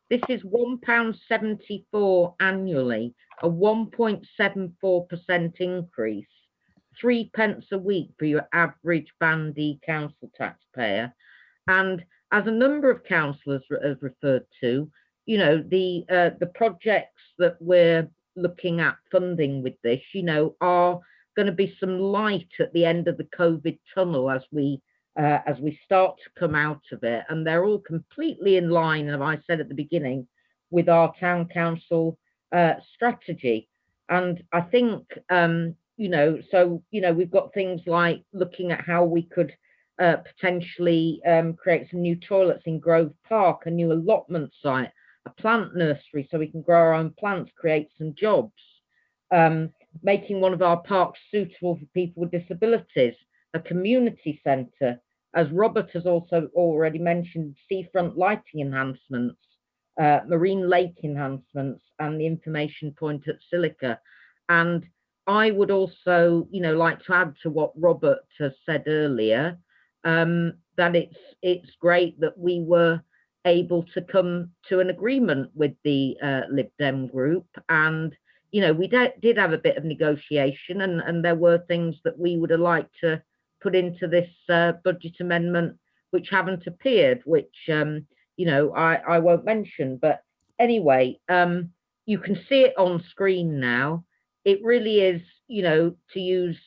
This is £1.74 annually, a 1.74% increase, 3 pence a week for your average Band D council taxpayer. And as a number of councillors have referred to, the projects that we're looking at funding with this, are going to be some light at the end of the COVID tunnel as we start to come out of it. And they're all completely in line, as I said at the beginning, with our town council strategy. And I think, we've got things like looking at how we could potentially create some new toilets in Grove Park, a new allotment site, a plant nursery so we can grow our own plants, create some jobs, making one of our parks suitable for people with disabilities, a community centre, as Robert has also already mentioned, seafront lighting enhancements, marine lake enhancements, and the information point at Silica. And I would also, like to add to what Robert has said earlier, that it's great that we were able to come to an agreement with the Lib Dem group, and we did have a bit of negotiation, and there were things that we would have liked to put into this budget amendment which haven't appeared, which I won't mention. But anyway, you can see it on screen now. It really is, to use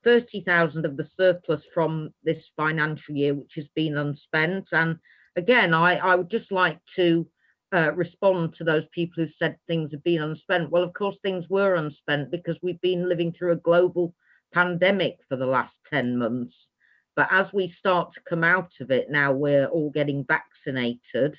30,000 of the surplus from this financial year, which has been unspent. And again, I would just like to respond to those people who said things have been unspent. Well, of course, things were unspent because we've been living through a global pandemic for the last 10 months. But as we start to come out of it, now we're all getting vaccinated,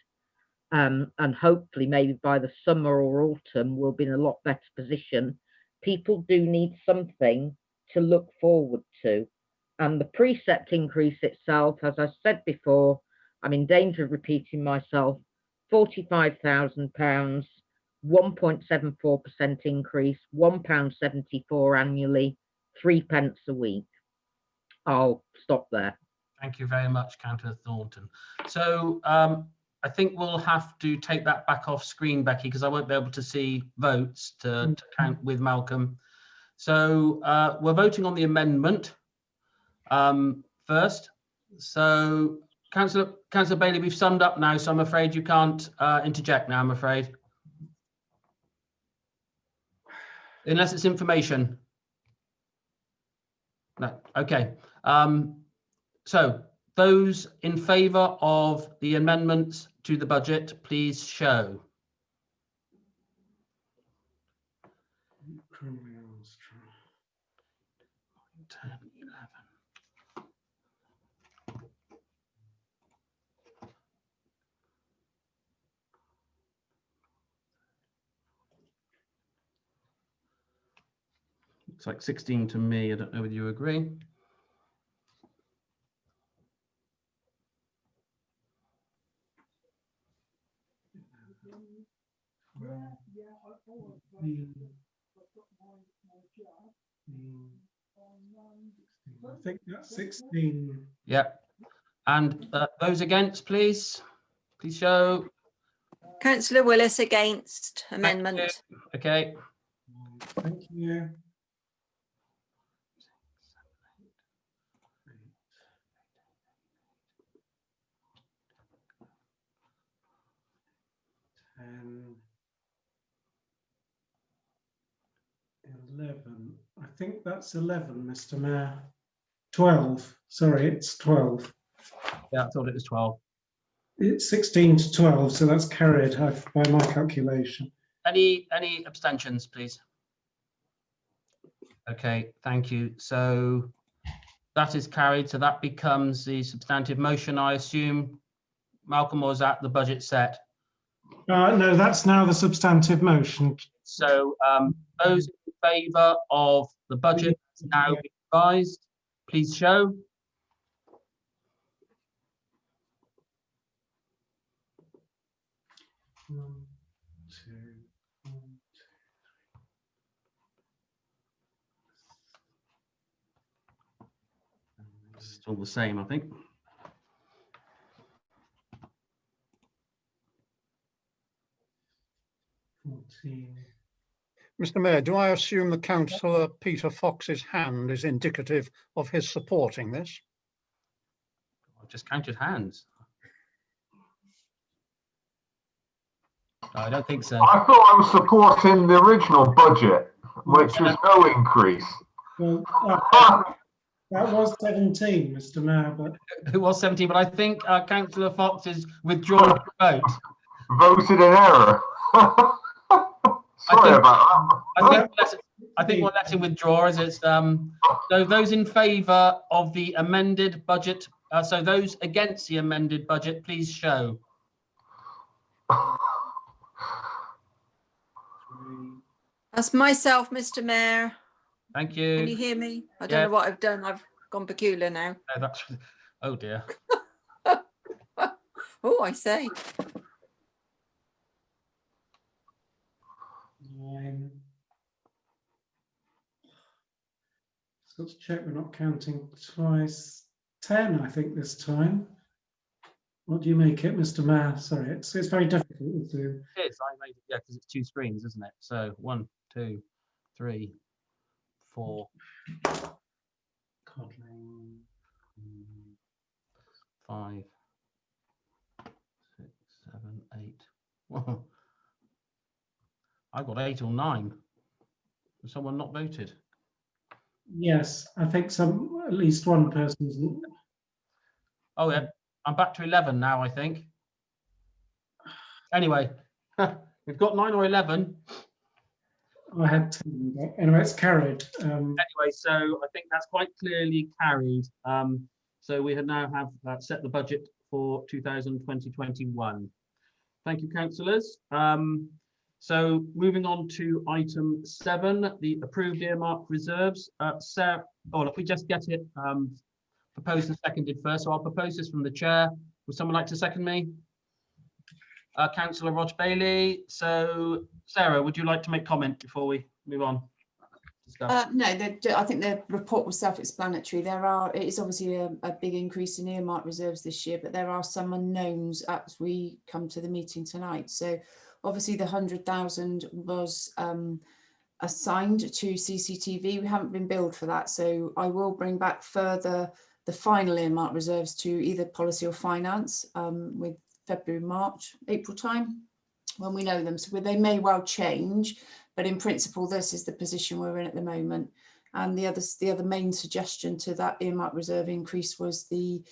and hopefully maybe by the summer or autumn, we'll be in a lot better position. People do need something to look forward to. And the precept increase itself, as I said before, I'm in danger of repeating myself, £45,000, 1.74% increase, £1.74 annually, 3p a week. I'll stop there. Thank you very much, Councillor Thornton. So I think we'll have to take that back off screen, Becky, because I won't be able to see votes to count with Malcolm. So we're voting on the amendment first. So Councillor Bailey, we've summed up now, so I'm afraid you can't interject now, I'm afraid. Unless it's information. No, okay. So those in favour of the amendments to the budget, please show. It's like 16 to me. I don't know whether you agree. I think that's 16. Yeah. And those against, please show. Councillor Willis against amendment. Okay. Thank you. And 11. I think that's 11, Mr. Mayor. 12. Sorry, it's 12. Yeah, I thought it was 12. It's 16 to 12, so that's carried by my calculation. Any abstentions, please? Okay, thank you. So that is carried. So that becomes the substantive motion, I assume. Malcolm, was that the budget set? No, that's now the substantive motion. So those in favour of the budget now revised, please show. Still the same, I think. Mr. Mayor, do I assume that Councillor Peter Fox's hand is indicative of his supporting this? I've just counted hands. No, I don't think so. I thought I was supporting the original budget, which was no increase. Well, that was 17, Mr. Mayor. But it was 17, but I think Councillor Fox is withdrawn the vote. Voted in error. Sorry about that. I think we'll let him withdraw as it's so those in favour of the amended budget, so those against the amended budget, please show. That's myself, Mr. Mayor. Thank you. Can you hear me? I don't know what I've done. I've gone peculiar now. No, that's, oh dear. Oh, I say. 9. Just got to check we're not counting twice. 10, I think, this time. What do you make it, Mr. Mayor? Sorry, it's very difficult to do. It is. I made it, yeah, because it's 2 screens, isn't it? So 1, 2, 3, 4. 5, 6, 7, 8. Whoa. I got 8 or 9. Has someone not voted? Yes, I think at least one person's. Oh yeah, I'm back to 11 now, I think. Anyway, we've got 9 or 11. I had 10, but anyway, it's carried. Anyway, so I think that's quite clearly carried. So we now have set the budget for 2020-21. Thank you, councillors. So moving on to item 7, the approved earmark reserves. Sarah, if we just get it proposed and seconded first. So I'll propose this from the chair. Would someone like to second me? Councillor Rog Bailey. So Sarah, would you like to make comment before we move on? No, I think the report was self-explanatory. It is obviously a big increase in earmark reserves this year, but there are some unknowns as we come to the meeting tonight. So obviously the 100,000 was assigned to CCTV. We haven't been billed for that, so I will bring back further the final earmark reserves to either policy or finance with February, March, April time when we know them. So they may well change, but in principle, this is the position we're in at the moment. And the other main suggestion to that earmark reserve increase was the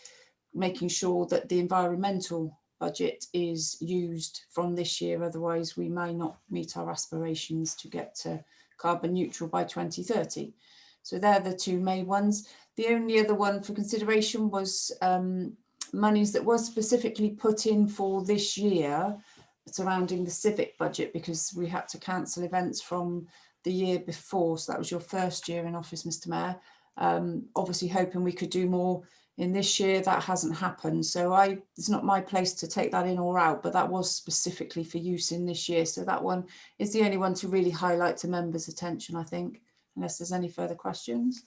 making sure that the environmental budget is used from this year. Otherwise, we may not meet our aspirations to get to carbon neutral by 2030. So they're the 2 main ones. The only other one for consideration was monies that was specifically put in for this year surrounding the civic budget, because we had to cancel events from the year before. So that was your first year in office, Mr. Mayor. Obviously hoping we could do more in this year. That hasn't happened. So it's not my place to take that in or out, but that was specifically for use in this year. So that one is the only one to really highlight to members' attention, I think, unless there's any further questions.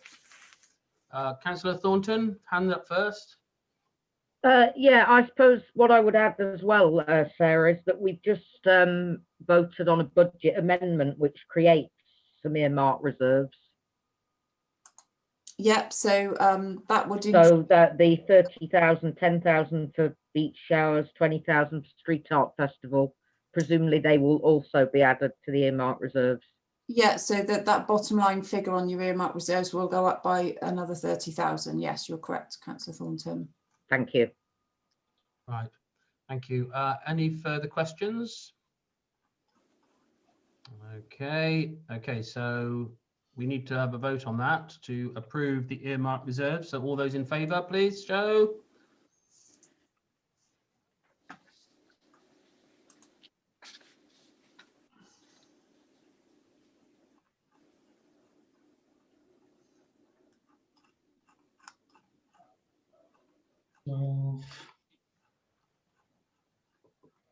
Councillor Thornton, hand up first. Yeah, I suppose what I would add as well, Sarah, is that we've just voted on a budget amendment which creates some earmark reserves. Yep, so that would... So that the 30,000, 10,000 for beach showers, 20,000 for street art festival, presumably they will also be added to the earmark reserves. Yeah, so that bottom line figure on your earmark reserves will go up by another 30,000. Yes, you're correct, Councillor Thornton. Thank you. Right, thank you. Any further questions? Okay, so we need to have a vote on that to approve the earmark reserve. So all those in favour, please show.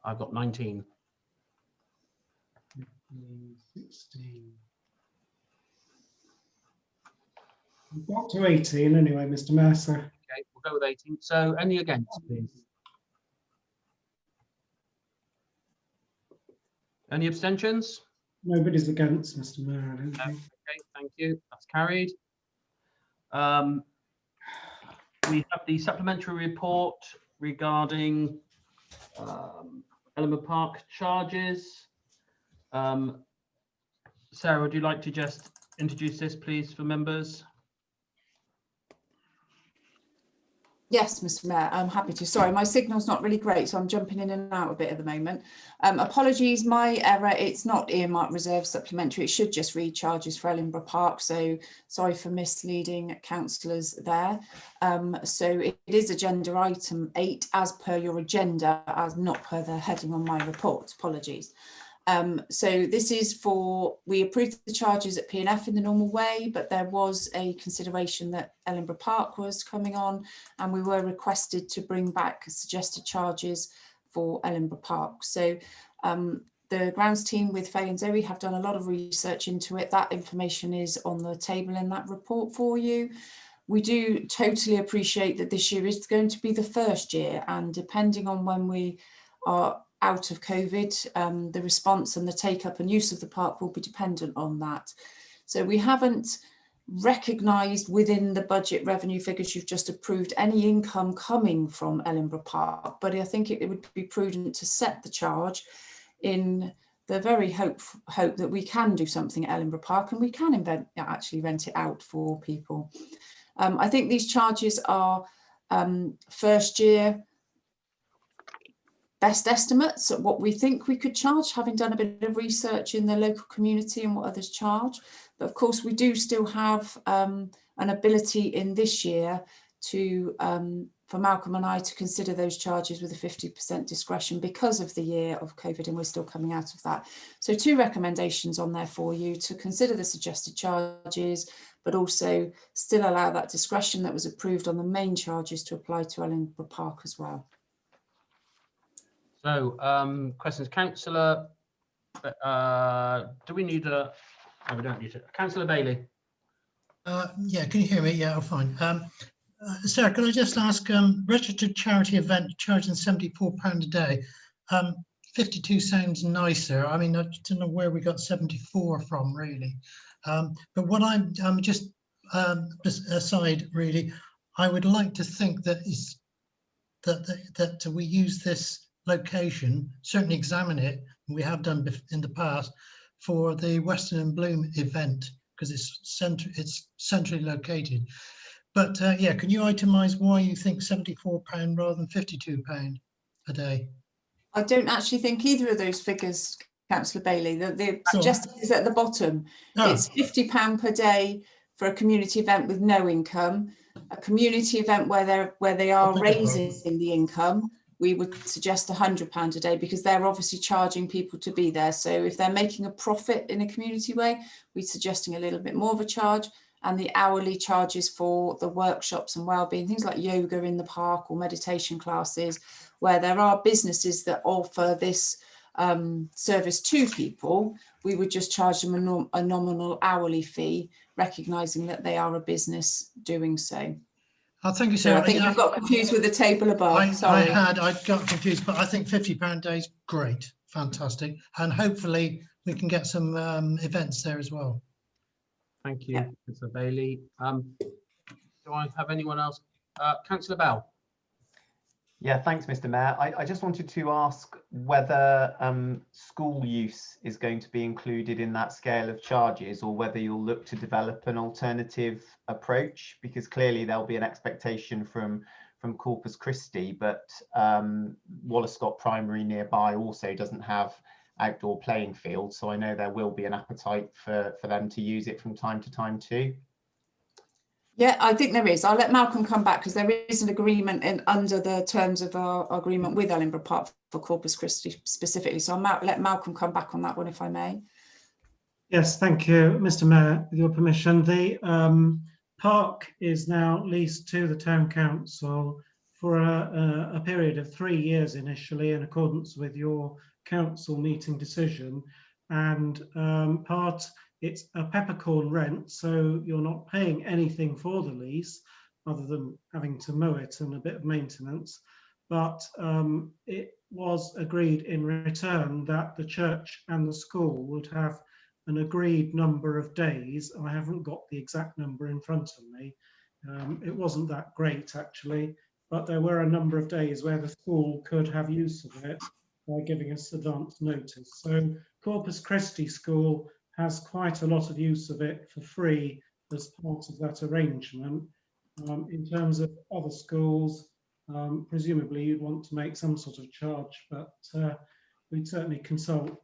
I've got 19. 16. We've got to 18 anyway, Mr. Mayor. So. Okay, we'll go with 18. So any against, please? Any abstentions? Nobody's against, Mr. Mayor, I don't think. Okay, thank you. That's carried. We have the supplementary report regarding Elmer Park charges. Sarah, would you like to just introduce this, please, for members? Yes, Mr. Mayor, I'm happy to. Sorry, my signal's not really great, so I'm jumping in and out a bit at the moment. Apologies, my error. It's not earmark reserve supplementary. It should just read charges for Ellenborough Park. So sorry for misleading councillors there. So it is agenda item 8 as per your agenda, as not per the heading on my report. Apologies. So this is for, we approved the charges at P&F in the normal way, but there was a consideration that Ellenborough Park was coming on, and we were requested to bring back suggested charges for Ellenborough Park. So the grounds team with Faye and Zoe have done a lot of research into it. That information is on the table in that report for you. We do totally appreciate that this year is going to be the first year, and depending on when we are out of COVID, the response and the take up and use of the park will be dependent on that. So we haven't recognised within the budget revenue figures you've just approved any income coming from Ellenborough Park, but I think it would be prudent to set the charge in the very hope that we can do something at Ellenborough Park and we can actually rent it out for people. I think these charges are first year best estimates at what we think we could charge, having done a bit of research in the local community and what others charge. But of course, we do still have an ability in this year to, for Malcolm and I to consider those charges with a 50% discretion because of the year of COVID, and we're still coming out of that. So 2 recommendations on there for you to consider the suggested charges, but also still allow that discretion that was approved on the main charges to apply to Ellenborough Park as well. So questions, Councillor, do we need a, no, we don't need it. Councillor Bailey. Yeah, can you hear me? Yeah, fine. Sarah, can I just ask, registered charity event charging £74 a day, 52 sounds nicer. I mean, I don't know where we got 74 from really. But what I'm just aside really, I would like to think that is that we use this location, certainly examine it, we have done in the past, for the Weston and Bloom event, because it's centrally located. But yeah, can you itemise why you think £74 rather than £52 a day? I don't actually think either of those figures, Councillor Bailey. The suggested is at the bottom. It's £50 per day for a community event with no income. A community event where they are raising the income, we would suggest £100 a day, because they're obviously charging people to be there. So if they're making a profit in a community way, we're suggesting a little bit more of a charge. And the hourly charges for the workshops and wellbeing, things like yoga in the park or meditation classes, where there are businesses that offer this service to people, we would just charge them a nominal hourly fee, recognising that they are a business doing so. Thank you, Sarah. So I think you got confused with the table above. Sorry. I got confused, but I think £50 a day is great, fantastic, and hopefully we can get some events there as well. Thank you, Councillor Bailey. Do I have anyone else? Councillor Bell. Yeah, thanks, Mr. Mayor. I just wanted to ask whether school use is going to be included in that scale of charges, or whether you'll look to develop an alternative approach, because clearly there'll be an expectation from Corpus Christi, but Wallascott Primary nearby also doesn't have outdoor playing fields, so I know there will be an appetite for them to use it from time to time too. Yeah, I think there is. I'll let Malcolm come back, because there is an agreement under the terms of our agreement with Ellenborough Park for Corpus Christi specifically. So I'll let Malcolm come back on that one, if I may. Yes, thank you, Mr. Mayor. With your permission, the park is now leased to the Town Council for a period of 3 years initially, in accordance with your council meeting decision, and it's a peppercorn rent, so you're not paying anything for the lease other than having to mow it and a bit of maintenance. But it was agreed in return that the church and the school would have an agreed number of days. I haven't got the exact number in front of me. It wasn't that great actually, but there were a number of days where the school could have use of it by giving us advance notice. So Corpus Christi School has quite a lot of use of it for free as part of that arrangement. In terms of other schools, presumably you'd want to make some sort of charge, but we'd certainly consult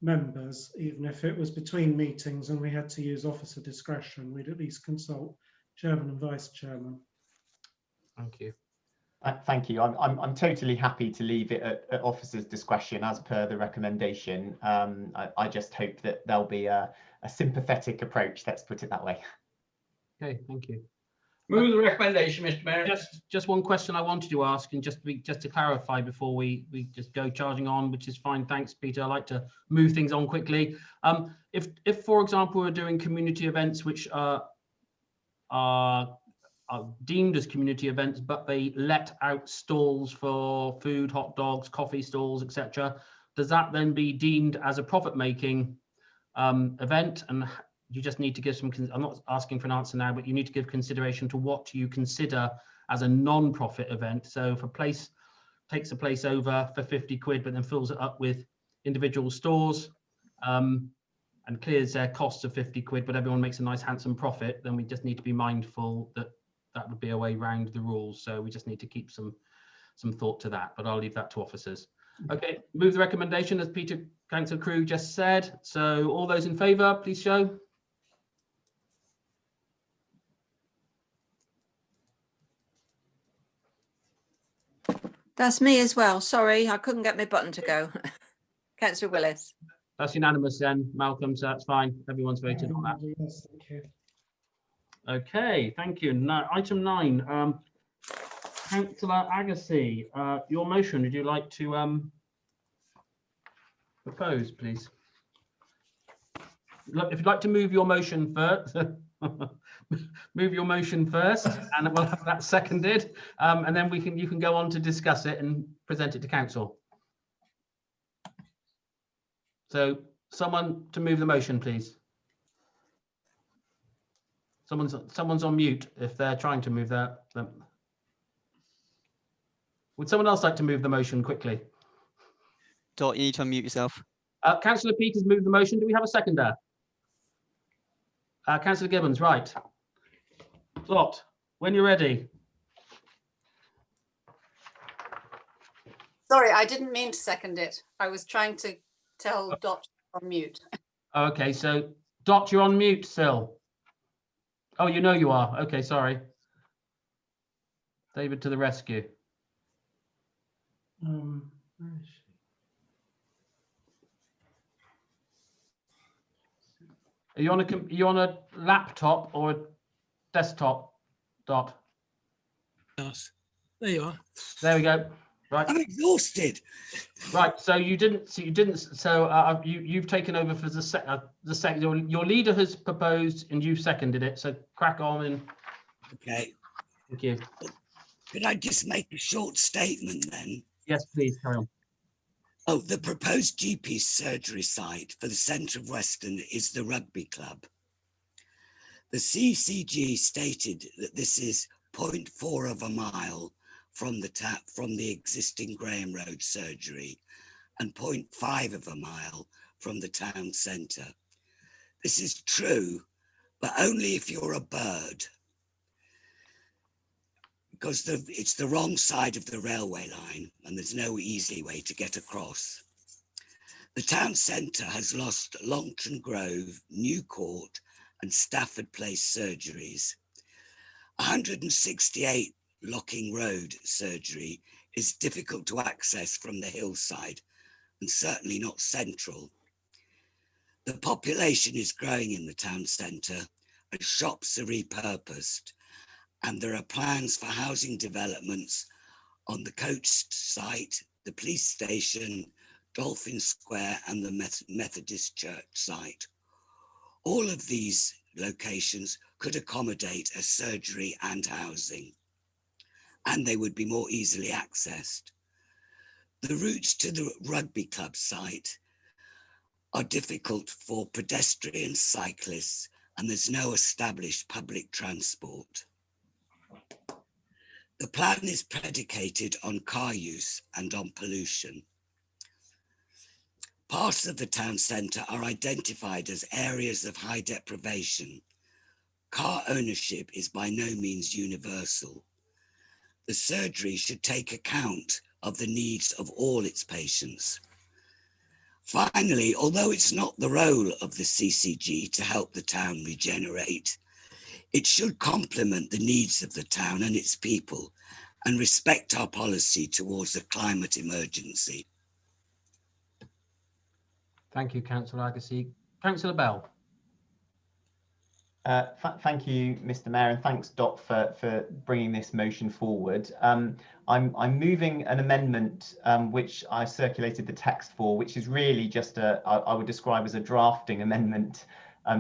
members, even if it was between meetings and we had to use officer discretion, we'd at least consult chairman and vice chairman. Thank you. Thank you. I'm totally happy to leave it at officers' discretion as per the recommendation. I just hope that there'll be a sympathetic approach. Let's put it that way. Okay, thank you. Move the recommendation, Mr. Mayor. Just one question I wanted to ask, and just to clarify before we just go charging on, which is fine. Thanks, Peter. I like to move things on quickly. If for example we're doing community events which are deemed as community events, but they let out stalls for food, hot dogs, coffee stalls, etc., does that then be deemed as a profit-making event? And you just need to give some, I'm not asking for an answer now, but you need to give consideration to what you consider as a non-profit event. So if a place takes a place over for 50 quid, but then fills it up with individual stores and clears their costs of 50 quid, but everyone makes a nice handsome profit, then we just need to be mindful that that would be a way around the rules. So we just need to keep some thought to that, but I'll leave that to officers. Okay, move the recommendation as Councillor Crew just said. So all those in favour, please show. That's me as well. Sorry, I couldn't get my button to go. Councillor Willis. That's unanimous then, Malcolm, so that's fine. Everyone's voted on that. Yes, thank you. Okay, thank you. Now, item 9, Councillor Agassi, your motion, would you like to propose, please? Look, if you'd like to move your motion first, move your motion first, and we'll have that seconded, and then you can go on to discuss it and present it to council. So, someone to move the motion, please. Someone's on mute if they're trying to move that. Would someone else like to move the motion quickly? Dot, you need to unmute yourself. Councillor Peters moved the motion. Do we have a seconder? Councillor Gibbons, right. Dot, when you're ready. Sorry, I didn't mean to second it. I was trying to tell Dot on mute. Okay, so Dot, you're on mute still. Oh, you know you are. Okay, sorry. David to the rescue. Where is she? Are you on a laptop or a desktop, Dot? Yes. There you are. There we go. Right. I'm exhausted. Right. So you didn't. So you've taken over for the second. Your leader has proposed and you've seconded it. So crack on and. Okay. Thank you. Could I just make a short statement then? Yes, please carry on. Oh, the proposed GP surgery site for the centre of Weston is the rugby club. The CCG stated that this is 0.4 of a mile from the existing Graham Road surgery and 0.5 of a mile from the town centre. This is true, but only if you're a bird, because it's the wrong side of the railway line and there's no easy way to get across. The town centre has lost Longton Grove, New Court and Stafford Place surgeries. 168 Locking Road surgery is difficult to access from the hillside and certainly not central. The population is growing in the town centre as shops are repurposed, and there are plans for housing developments on the coach site, the police station, Dolphin Square and the Methodist Church site. All of these locations could accommodate a surgery and housing, and they would be more easily accessed. The routes to the rugby club site are difficult for pedestrians, cyclists, and there's no established public transport. The plan is predicated on car use and on pollution. Parts of the town centre are identified as areas of high deprivation. Car ownership is by no means universal. The surgery should take account of the needs of all its patients. Finally, although it's not the role of the CCG to help the town regenerate, it should complement the needs of the town and its people and respect our policy towards the climate emergency. Thank you, Councillor Agassiz. Councillor Bell. Thank you, Mr. Mayor, and thanks, Dot, for bringing this motion forward. I'm moving an amendment which I circulated the text for, which is really just I would describe as a drafting amendment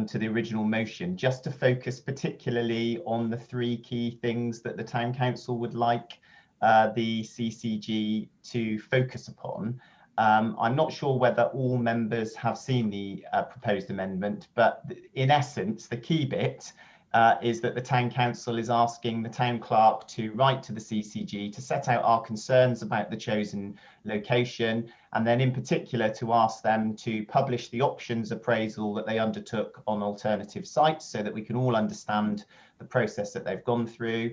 to the original motion, just to focus particularly on the three key things that the Town Council would like the CCG to focus upon. I'm not sure whether all members have seen the proposed amendment, but in essence, the key bit is that the Town Council is asking the Town Clerk to write to the CCG to set out our concerns about the chosen location, and then in particular to ask them to publish the options appraisal that they undertook on alternative sites so that we can all understand the process that they've gone through.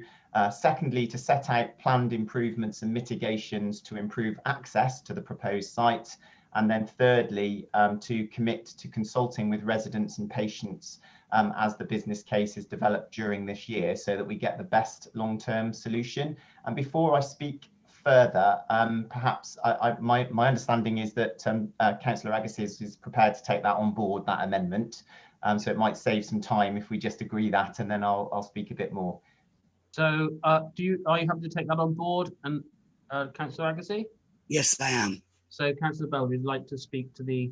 Secondly, to set out planned improvements and mitigations to improve access to the proposed site. And then thirdly, to commit to consulting with residents and patients as the business case is developed during this year so that we get the best long-term solution. And before I speak further, perhaps my understanding is that Councillor Agassiz is prepared to take that on board, that amendment. So it might save some time if we just agree that, and then I'll speak a bit more. So are you happy to take that on board? And Councillor Agassiz? Yes, I am. So Councillor Bell, would you like to speak to the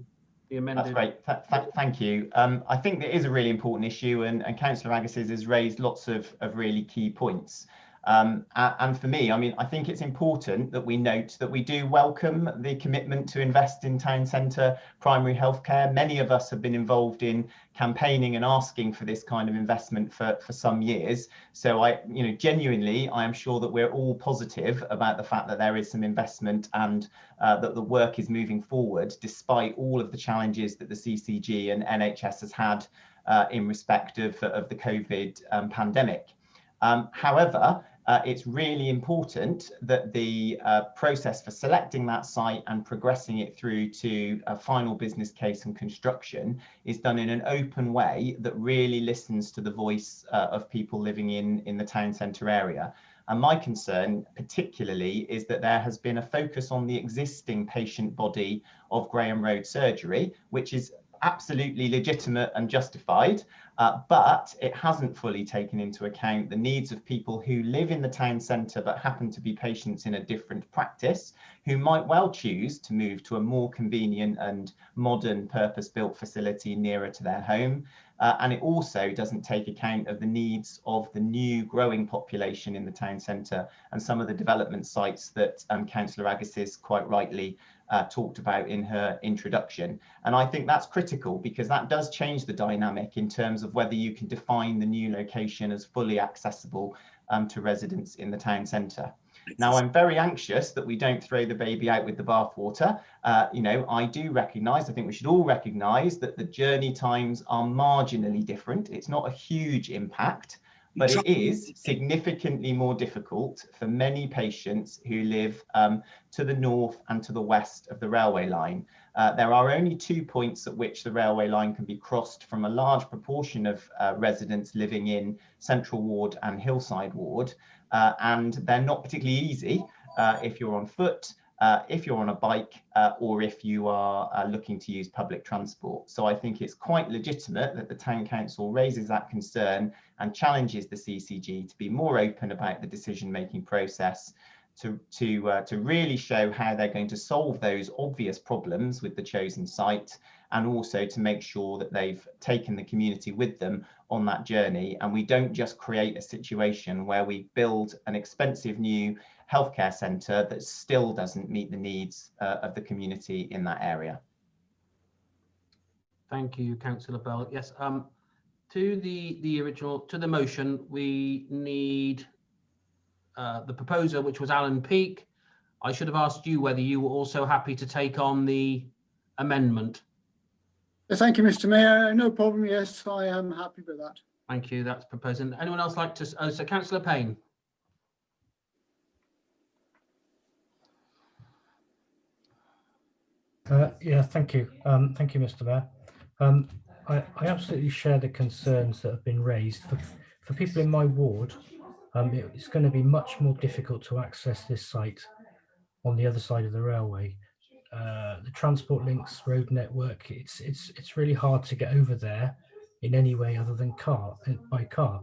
amended? That's great. Thank you. I think it is a really important issue, and Councillor Agassiz has raised lots of really key points. And for me, I mean, I think it's important that we note that we do welcome the commitment to invest in town centre primary healthcare. Many of us have been involved in campaigning and asking for this kind of investment for some years. So genuinely, I am sure that we're all positive about the fact that there is some investment and that the work is moving forward, despite all of the challenges that the CCG and NHS has had in respect of the COVID pandemic. However, it's really important that the process for selecting that site and progressing it through to a final business case and construction is done in an open way that really listens to the voice of people living in the town centre area. And my concern particularly is that there has been a focus on the existing patient body of Graham Road Surgery, which is absolutely legitimate and justified, but it hasn't fully taken into account the needs of people who live in the town centre but happen to be patients in a different practice, who might well choose to move to a more convenient and modern purpose-built facility nearer to their home. And it also doesn't take account of the needs of the new growing population in the town centre and some of the development sites that Councillor Agassiz quite rightly talked about in her introduction. And I think that's critical because that does change the dynamic in terms of whether you can define the new location as fully accessible to residents in the town centre. Now, I'm very anxious that we don't throw the baby out with the bathwater. I do recognise, I think we should all recognise that the journey times are marginally different. It's not a huge impact, but it is significantly more difficult for many patients who live to the north and to the west of the railway line. There are only 2 points at which the railway line can be crossed from a large proportion of residents living in Central Ward and Hillside Ward, and they're not particularly easy if you're on foot, if you're on a bike, or if you are looking to use public transport. So I think it's quite legitimate that the Town Council raises that concern and challenges the CCG to be more open about the decision-making process, to really show how they're going to solve those obvious problems with the chosen site, and also to make sure that they've taken the community with them on that journey. And we don't just create a situation where we build an expensive new healthcare centre that still doesn't meet the needs of the community in that area. Thank you, Councillor Bell. Yes, to the motion, we need the proposer, which was Alan Peake. I should have asked you whether you were also happy to take on the amendment. Thank you, Mr. Mayor. No problem. Yes, I am happy with that. Thank you. That's proposing. Anyone else like to? So Councillor Payne. Yeah, thank you. Thank you, Mr. Mayor. I absolutely share the concerns that have been raised. For people in my ward, It's going to be much more difficult to access this site on the other side of the railway. The transport links road network, it's really hard to get over there in any way other than by car.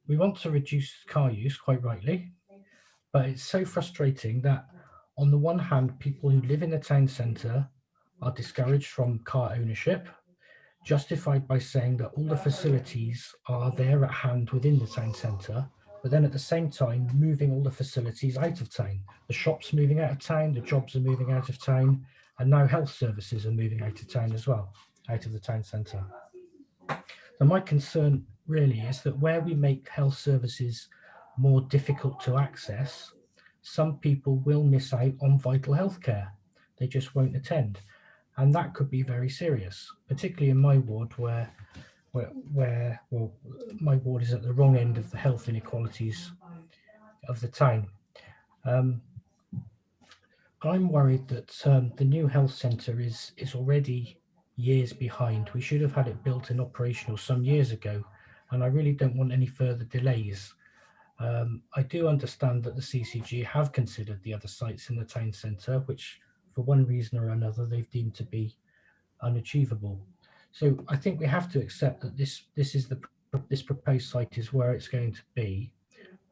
We want to reduce car use, quite rightly, but it's so frustrating that on the one hand, people who live in the town centre are discouraged from car ownership, justified by saying that all the facilities are there at hand within the town centre, but then at the same time moving all the facilities out of town. The shops moving out of town, the jobs are moving out of town, and now health services are moving out of town as well, out of the town centre. So my concern really is that where we make health services more difficult to access, some people will miss out on vital health care. They just won't attend. And that could be very serious, particularly in my ward where well, my ward is at the wrong end of the health inequalities of the town. I'm worried that the new health centre is already years behind. We should have had it built and operational some years ago, and I really don't want any further delays. I do understand that the CCG have considered the other sites in the town centre, which for one reason or another they've deemed to be unachievable. So I think we have to accept that this proposed site is where it's going to be,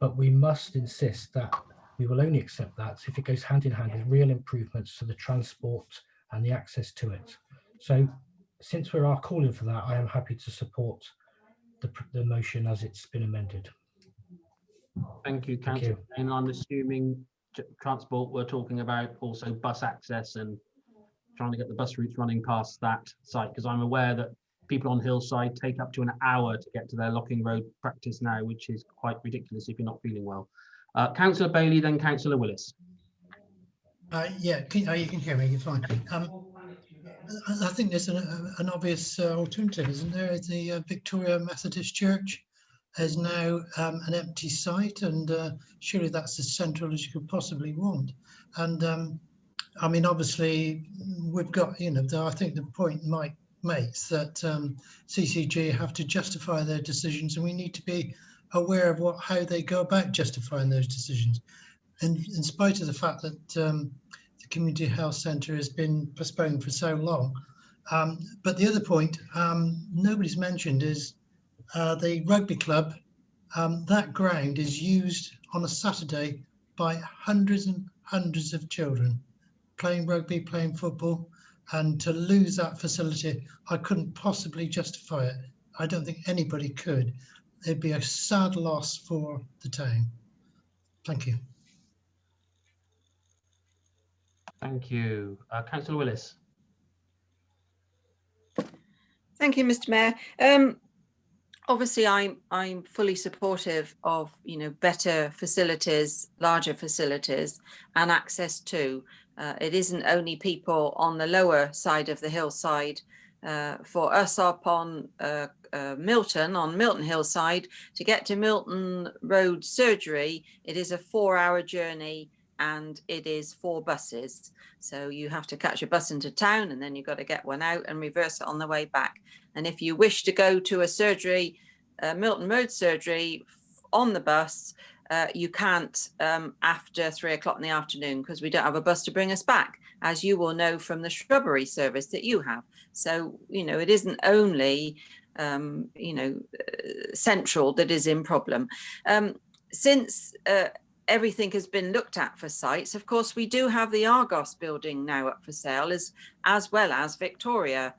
but we must insist that we will only accept that if it goes hand in hand with real improvements to the transport and the access to it. So since we are calling for that, I am happy to support the motion as it's been amended. Thank you, Councillor. And I'm assuming transport, we're talking about also bus access and trying to get the bus routes running past that site, because I'm aware that people on Hillside take up to an hour to get to their Locking Road practice now, which is quite ridiculous if you're not feeling well. Councillor Bailey, then Councillor Willis. Yeah, you can hear me, you're fine. I think there's an obvious alternative, isn't there? The Victoria Methodist Church is now an empty site, and surely that's as central as you could possibly want. And I mean, obviously, we've got, you know, I think the point Mike makes that CCG have to justify their decisions, and we need to be aware of how they go about justifying those decisions. And in spite of the fact that the Community Health Centre has been postponed for so long. But the other point nobody's mentioned is the rugby club. That ground is used on a Saturday by hundreds and hundreds of children playing rugby, playing football, and to lose that facility, I couldn't possibly justify it. I don't think anybody could. It'd be a sad loss for the town. Thank you. Thank you. Councillor Willis. Thank you, Mr. Mayor. Obviously, I'm fully supportive of, you know, better facilities, larger facilities, and access to. It isn't only people on the lower side of the hillside. For us up on Milton Hillside, to get to Milton Road Surgery, it is a 4-hour journey, and it is 4 buses. So you have to catch a bus into town, and then you've got to get one out and reverse it on the way back. And if you wish to go to a surgery, Milton Road Surgery on the bus, you can't after 3 o'clock in the afternoon, because we don't have a bus to bring us back, as you will know from the shrubbery service that you have. So, you know, it isn't only, you know, central that is in problem. Since everything has been looked at for sites, of course, we do have the Argos building now up for sale, as well as Victoria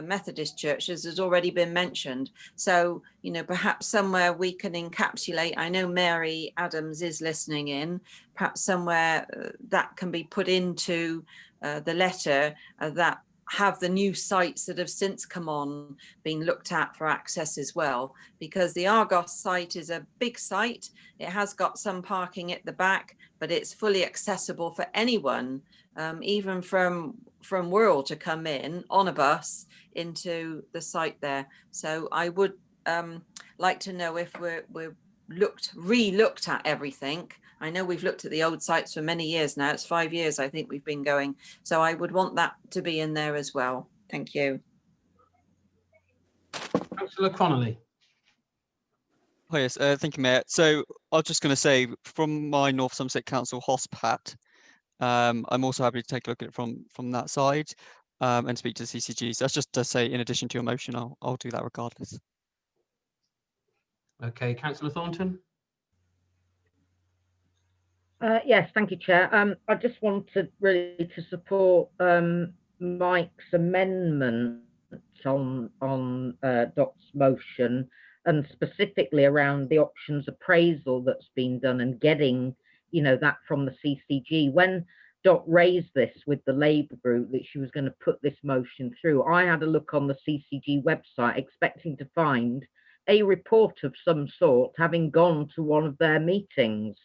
Methodist Church, as has already been mentioned. So, you know, perhaps somewhere we can encapsulate, I know Mary Adams is listening in, perhaps somewhere that can be put into the letter that have the new sites that have since come on being looked at for access as well, because the Argos site is a big site. It has got some parking at the back, but it's fully accessible for anyone, even from Wirral, to come in on a bus into the site there. So I would like to know if we're re-looked at everything. I know we've looked at the old sites for many years now. It's 5 years, I think, we've been going. So I would want that to be in there as well. Thank you. Councillor Connolly. Oh yes, thank you, Mayor. So I was just going to say, from my North Somerset Council HOSPAT, I'm also happy to take a look at it from that side and speak to the CCGs. That's just to say, in addition to your motion, I'll do that regardless. Okay, Councillor Thornton. Yes, thank you, Chair. I just wanted really to support Mike's amendment on Dot's motion, and specifically around the options appraisal that's been done and getting, you know, that from the CCG. When Dot raised this with the Labour group that she was going to put this motion through, I had a look on the CCG website expecting to find a report of some sort having gone to one of their meetings.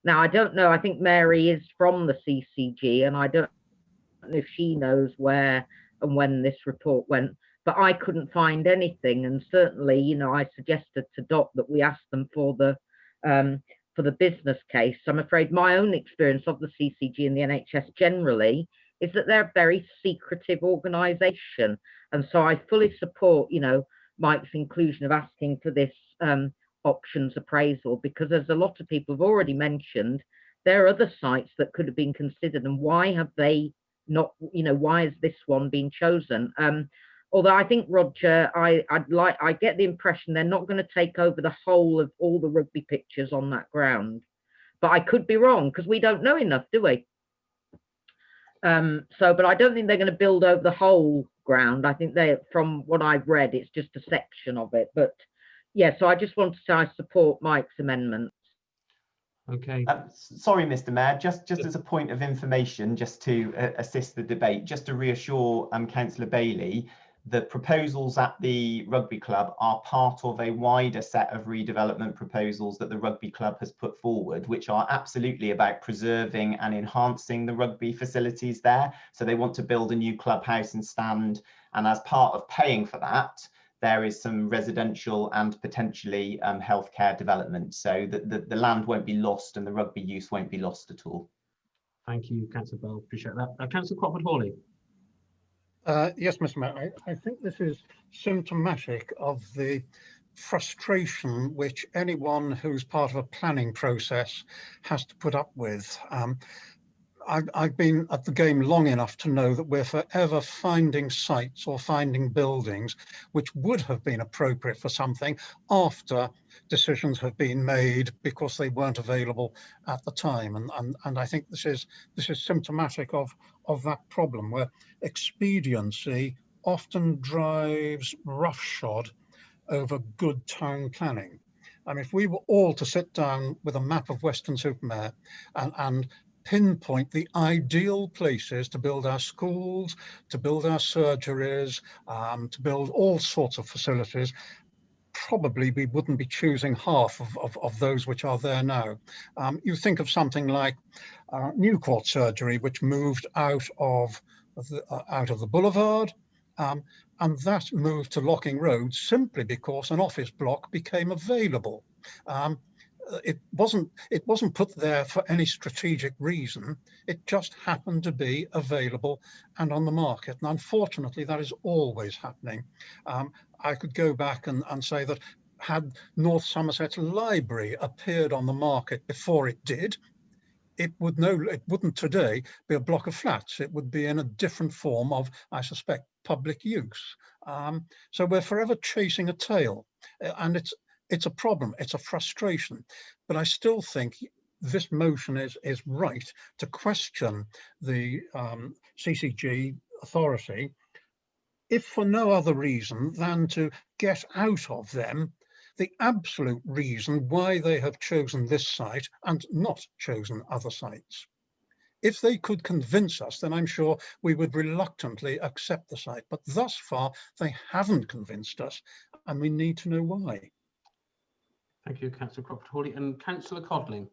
Now, I don't know, I think Mary is from the CCG, and I don't know if she knows where and when this report went, but I couldn't find anything. And certainly, you know, I suggested to Dot that we ask them for the business case. I'm afraid my own experience of the CCG and the NHS generally is that they're a very secretive organisation. And so I fully support, you know, Mike's inclusion of asking for this options appraisal, because as a lot of people have already mentioned, there are other sites that could have been considered, and why have they not, you know, why has this one been chosen? Although I think, Roger, I get the impression they're not going to take over the whole of all the rugby pitches on that ground, but I could be wrong because we don't know enough, do we? But I don't think they're going to build over the whole ground. I think from what I've read, it's just a section of it. But yeah, so I just want to say I support Mike's amendment. Okay. Sorry, Mr. Mayor, just as a point of information, just to assist the debate, just to reassure Councillor Bailey, the proposals at the rugby club are part of a wider set of redevelopment proposals that the rugby club has put forward, which are absolutely about preserving and enhancing the rugby facilities there. So they want to build a new clubhouse and stand, and as part of paying for that, there is some residential and potentially healthcare development. So the land won't be lost and the rugby use won't be lost at all. Thank you, Councillor Bell. Appreciate that. Councillor Cropper-Hawley. Yes, Mr. Mayor, I think this is symptomatic of the frustration which anyone who's part of a planning process has to put up with. I've been at the game long enough to know that we're forever finding sites or finding buildings which would have been appropriate for something after decisions have been made because they weren't available at the time. And I think this is symptomatic of that problem, where expediency often drives roughshod over good town planning. I mean, if we were all to sit down with a map of Weston-super-Mare and pinpoint the ideal places to build our schools, to build our surgeries, to build all sorts of facilities, probably we wouldn't be choosing half of those which are there now. You think of something like Newcourt Surgery, which moved out of the boulevard, and that moved to Locking Road simply because an office block became available. It wasn't put there for any strategic reason. It just happened to be available and on the market. And unfortunately, that is always happening. I could go back and say that had North Somerset Library appeared on the market before it did, it wouldn't today be a block of flats. It would be in a different form of, I suspect, public use. So we're forever chasing a tail, and it's a problem, it's a frustration. But I still think this motion is right to question the CCG authority, if for no other reason than to get out of them the absolute reason why they have chosen this site and not chosen other sites. If they could convince us, then I'm sure we would reluctantly accept the site. But thus far, they haven't convinced us, and we need to know why. Thank you, Councillor Cropper-Hawley. And Councillor Codling.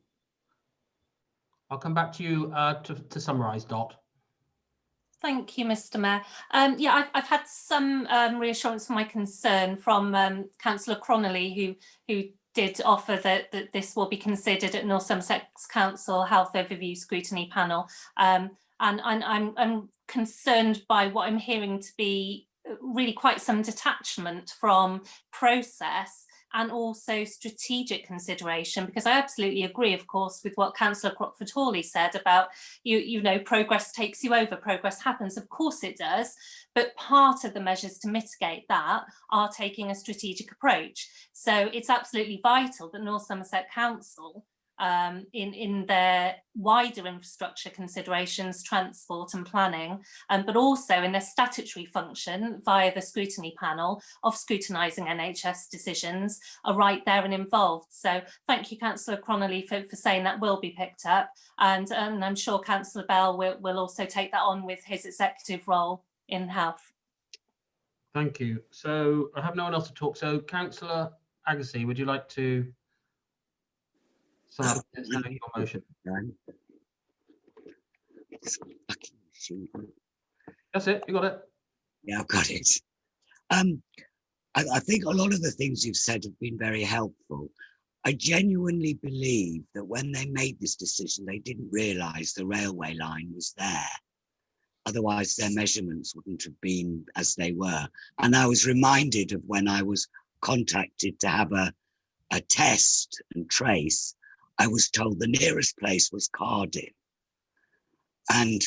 I'll come back to you to summarise, Dot. Thank you, Mr. Mayor. Yeah, I've had some reassurance for my concern from Councillor Cronelly, who did offer that this will be considered at North Somerset Council Health Overview Scrutiny Panel. And I'm concerned by what I'm hearing to be really quite some detachment from process and also strategic consideration, because I absolutely agree, of course, with what Councillor Crockford-Hawley said about, you know, progress takes you over, progress happens. Of course it does, but part of the measures to mitigate that are taking a strategic approach. So it's absolutely vital that North Somerset Council, in their wider infrastructure considerations, transport and planning, but also in their statutory function via the scrutiny panel of scrutinising NHS decisions, are right there and involved. So thank you, Councillor Cronolly, for saying that will be picked up, and I'm sure Councillor Bell will also take that on with his executive role in health. Thank you. So I have no one else to talk. So Councillor Agassi, would you like to sum up your motion? That's it. You got it. Yeah, I've got it. I think a lot of the things you've said have been very helpful. I genuinely believe that when they made this decision, they didn't realise the railway line was there. Otherwise, their measurements wouldn't have been as they were. And I was reminded of when I was contacted to have a test and trace, I was told the nearest place was Cardiff. And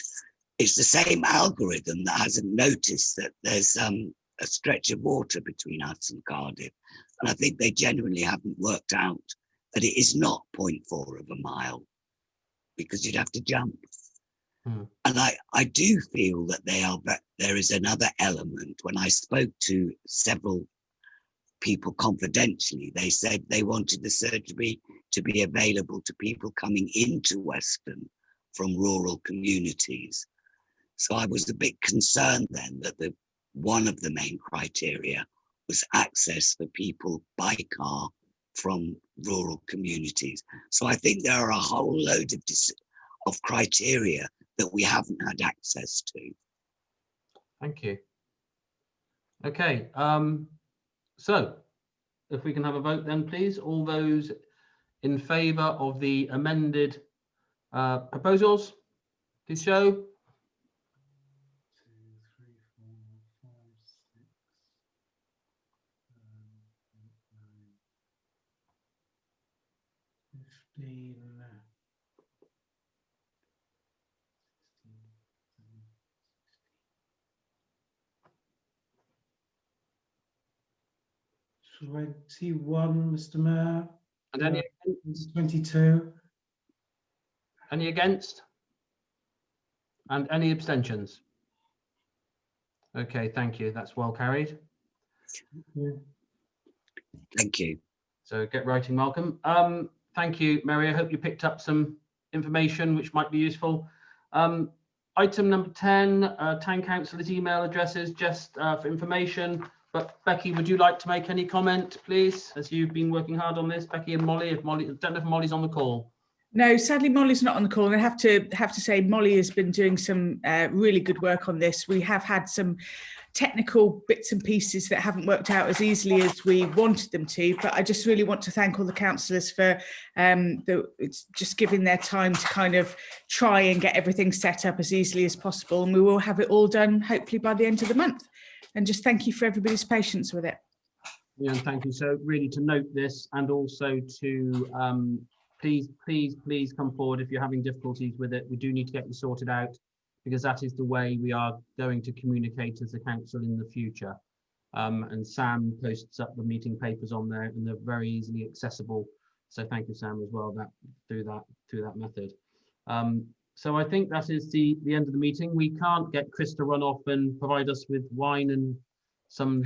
it's the same algorithm that hasn't noticed that there's a stretch of water between us and Cardiff. And I think they genuinely haven't worked out that it is not 0.4 of a mile, because you'd have to jump. And I do feel that there is another element. When I spoke to several people confidentially, they said they wanted the surgery to be available to people coming into Weston from rural communities. So I was a bit concerned then that one of the main criteria was access for people by car from rural communities. So I think there are a whole load of criteria that we haven't had access to. Thank you. Okay, so if we can have a vote then, please. All those in favour of the amended proposals, please show. 15. 21, Mr. Mayor. And any 22. Any against? And any abstentions? Okay, thank you. That's well carried. Thank you. So get writing, Malcolm. Thank you, Mary. I hope you picked up some information which might be useful. Item number 10, Town Councillor's email addresses, just for information. But Becky, would you like to make any comment, please, as you've been working hard on this? Becky and Molly, I don't know if Molly's on the call. No, sadly, Molly's not on the call. And I have to say, Molly has been doing some really good work on this. We have had some technical bits and pieces that haven't worked out as easily as we wanted them to. But I just really want to thank all the councillors for just giving their time to kind of try and get everything set up as easily as possible. And we will have it all done, hopefully, by the end of the month. And just thank you for everybody's patience with it. Yeah, and thank you. So really to note this, and also to please come forward if you're having difficulties with it. We do need to get you sorted out, because that is the way we are going to communicate as a council in the future. And Sam posts up the meeting papers on there, and they're very easily accessible. So thank you, Sam, as well, through that method. So I think that is the end of the meeting. We can't get Chris to run off and provide us with wine and some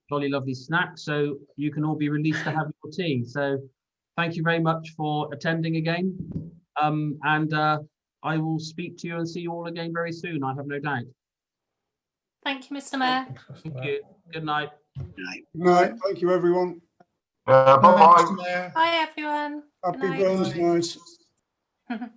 jolly lovely snacks, so you can all be released to have your tea. So thank you very much for attending again. And I will speak to you and see you all again very soon, I have no doubt. Thank you, Mr. Mayor. Thank you. Good night. Good night. Thank you, everyone. Bye-bye. Bye, everyone. Happy Burns night.